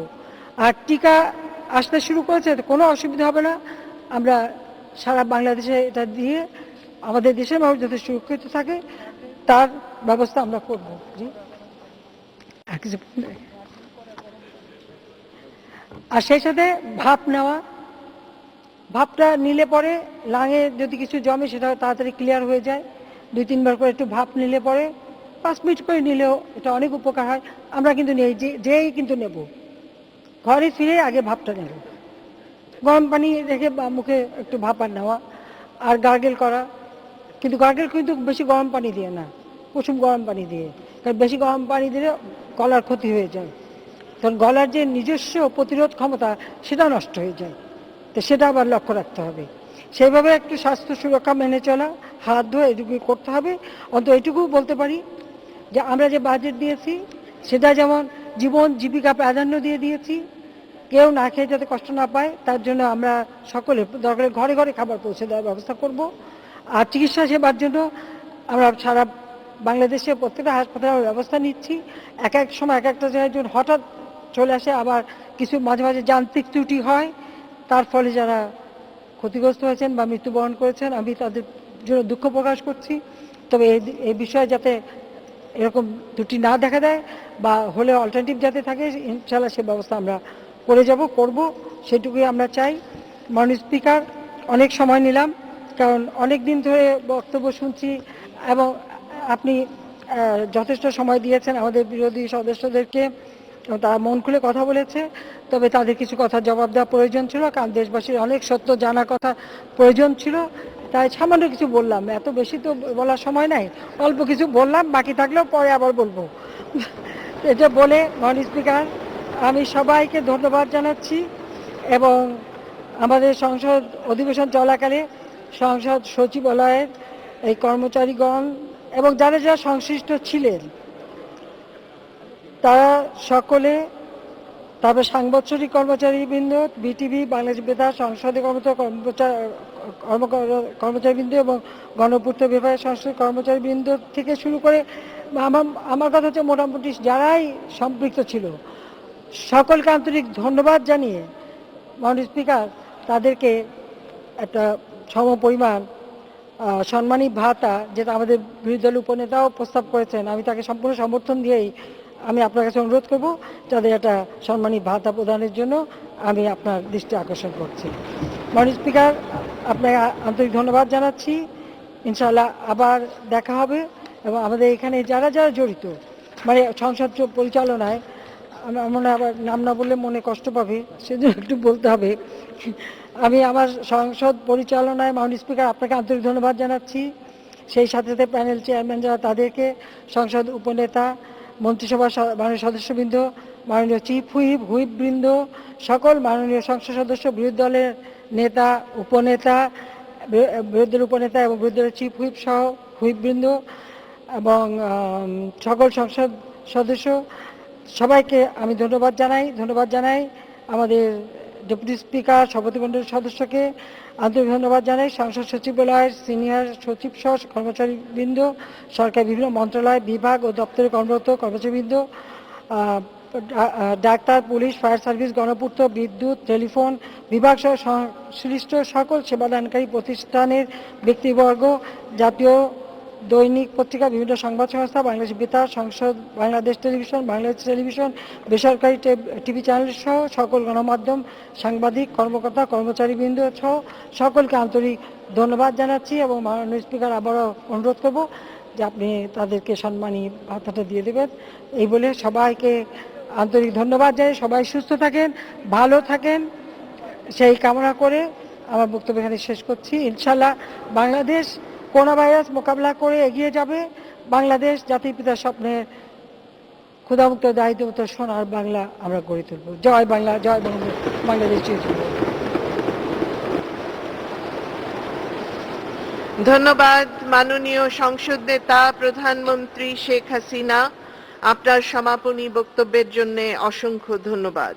আর টিকা আসতে শুরু করেছে, কোনো অসুবিধা হবে না। আমরা সারা বাংলাদেশে এটা দিয়ে আমাদের দেশের মানুষ যাতে সুরক্ষিত থাকে তার ব্যবস্থা আমরা করবো। জি, আর সেই সাথে ভাপটা নিলে পরে লাঙে যদি কিছু জমে সেটা তাড়াতাড়ি ক্লিয়ার হয়ে যায়। 2-3 বার করে একটু ভাপ নিলে পরে 5 মিনিট করে নিলেও এটা অনেক উপকার হয়। আমরা কিন্তু নেই, যেই কিন্তু নেব, ঘরে ফিরে আগে ভাপটা নেব, গরম পানি রেখে মুখে একটু ভাপা নেওয়া, আর গার্গেল করা। কিন্তু গার্গেল কিন্তু বেশি গরম পানি দিয়ে না, কুসুম গরম পানি দিয়ে, কারণ বেশি গরম পানি দিলে গলার ক্ষতি হয়ে যায়, কারণ গলার যে নিজস্ব প্রতিরোধ ক্ষমতা সেটা নষ্ট হয়ে যায়। তো সেটা আবার লক্ষ্য রাখতে হবে। সেইভাবে একটু স্বাস্থ্য সুরক্ষা মেনে চলা, হাত ধোয়া, এটুকু করতে হবে। অন্তত এটুকু বলতে পারি যে আমরা যে বাজেট দিয়েছি সেটা যেমন জীবন জীবিকা প্রাধান্য দিয়েছি, কেউ না খেয়ে যাতে কষ্ট না পায় তার জন্য আমরা সকলে দরকারে ঘরে ঘরে খাবার পৌঁছে দেওয়ার ব্যবস্থা করব। আর চিকিৎসা সেবার জন্য আমরা সারা বাংলাদেশে প্রত্যেকটা হাসপাতালের ব্যবস্থা নিচ্ছি। এক এক সময় এক একটা জায়গায় যখন হঠাৎ চলে আসে, আবার কিছু মাঝে মাঝে যান্ত্রিক ত্রুটি হয়, তার ফলে যারা ক্ষতিগ্রস্ত হয়েছেন বা মৃত্যুবরণ করেছেন আমি তাদের জন্য দুঃখ প্রকাশ করছি। তবে এই বিষয়ে যাতে এরকম ত্রুটি না দেখা দেয় বা হলে অল্টারনেটিভ যাতে থাকে, ইনশাআল্লাহ সে ব্যবস্থা আমরা করব, সেটুকুই আমরা চাই। মাননীয় স্পিকার, অনেক সময় নিলাম, কারণ অনেক দিন ধরে বক্তব্য শুনছি এবং আপনি যথেষ্ট সময় দিয়েছেন আমাদের বিরোধী সদস্যদেরকে, তারা মন খুলে কথা বলেছে। তবে তাদের কিছু কথা জবাব দেওয়া প্রয়োজন ছিল, কারণ দেশবাসীর অনেক সত্য জানার কথা প্রয়োজন ছিল। তাই সামান্য কিছু বললাম, এত বেশি তো বলার সময় নাই, অল্প কিছু বললাম, বাকি থাকলেও পরে আবার বলবো। এটা বলে মাননীয় স্পিকার, আমি সবাইকে ধন্যবাদ জানাচ্ছি এবং আমাদের সংসদ অধিবেশন চলাকালে সংসদ সচিবালয়ের এই কর্মচারীগণ এবং যারা যারা সংশ্লিষ্ট ছিলেন তারা সকলে, তারপর সাংবাদিক কর্মচারীবৃন্দ, বিটিভি, বাংলাদেশ বেতার, সংসদীয় কর্মচারীবৃন্দ এবং গণপূর্ত বিভাগের সংসদীয় কর্মচারীবৃন্দ থেকে শুরু করে আমার কথা হচ্ছে মোটামুটি যারাই সম্পৃক্ত ছিল সকলকে আন্তরিক ধন্যবাদ জানিয়ে মাননীয় স্পিকার তাদেরকে একটা সমপরিমাণ সম্মানী ভাতা, যেটা আমাদের বিরোধী দলের উপনেতাও প্রস্তাব করেছেন, আমি তাকে সম্পূর্ণ সমর্থন দিয়েই আমি আপনার কাছে অনুরোধ করব তাদের একটা সম্মানী ভাতা প্রদানের জন্য আমি আপনার দৃষ্টি আকর্ষণ করছি। মাননীয় স্পিকার, আপনাকে আন্তরিক ধন্যবাদ জানাচ্ছি। ইনশাআল্লাহ আবার দেখা হবে এবং আমাদের এখানে যারা যারা জড়িত, মানে সংসদ পরিচালনায়, মনে আবার নাম না বললে মনে কষ্ট পাবে, সেজন্য একটু বলতে হবে। আমি আমার সংসদ পরিচালনায় মাননীয় স্পিকার আপনাকে আন্তরিক ধন্যবাদ জানাচ্ছি। সেই সাথে সাথে প্যানেল চেয়ারম্যান যারা তাদেরকে, সংসদ উপনেতা, মন্ত্রিসভার মাননীয় সদস্যবৃন্দ, মাননীয় চিফ হুইপবৃন্দ, সকল মাননীয় সংসদ সদস্য, বিরোধী দলের নেতা, উপনেতা, বিরোধী দলের উপনেতা এবং বিরোধী দলের চিফ হুইপ সহ হুইপবৃন্দ এবং সকল সংসদ সদস্য, সবাইকে আমি ধন্যবাদ জানাই। আমাদের ডেপুটি স্পিকার, সভাপতিমণ্ডলীর সদস্যকে আন্তরিক ধন্যবাদ জানাই। সংসদ সচিবালয়ের সিনিয়র সচিব সহ কর্মচারীবৃন্দ, সরকারি বিভিন্ন মন্ত্রণালয়, বিভাগ ও দপ্তরে কর্মরত কর্মচারীবৃন্দ, ডাক্তার, পুলিশ, ফায়ার সার্ভিস, গণপূর্ত, বিদ্যুৎ, টেলিফোন বিভাগ সহ সংশ্লিষ্ট সকল সেবাদানকারী প্রতিষ্ঠানের ব্যক্তিবর্গ, জাতীয় দৈনিক পত্রিকা, বিভিন্ন সংবাদ সংস্থা, বাংলাদেশ বেতার, সংসদ, বাংলাদেশ টেলিভিশন, বাংলাদেশ টেলিভিশন, বেসরকারি টিভি চ্যানেল সহ সকল গণমাধ্যম, সাংবাদিক, কর্মকর্তা, কর্মচারীবৃন্দ সহ সকলকে আন্তরিক ধন্যবাদ জানাচ্ছি এবং মাননীয় স্পিকার আবারও অনুরোধ করব যে আপনি তাদেরকে সম্মানী ভাতাটা দিয়ে দেবেন। এই বলে সবাইকে আন্তরিক ধন্যবাদ জানাই। সবাই সুস্থ থাকেন, ভালো থাকেন, সেই কামনা করে আমার বক্তব্য এখানে শেষ করছি। ইনশাল্লাহ বাংলাদেশ করোনা ভাইরাস মোকাবিলা করে এগিয়ে যাবে। বাংলাদেশ জাতির পিতার স্বপ্নের ক্ষুধামুক্ত দারিদ্রমুক্ত সোনার বাংলা আমরা গড়ে তুলব। জয় বাংলা, জয় বাংলাদেশ। ধন্যবাদ মাননীয় সংসদ নেতা প্রধানমন্ত্রী শেখ হাসিনা। আপনার সমাপনী বক্তব্যের জন্য অসংখ্য ধন্যবাদ।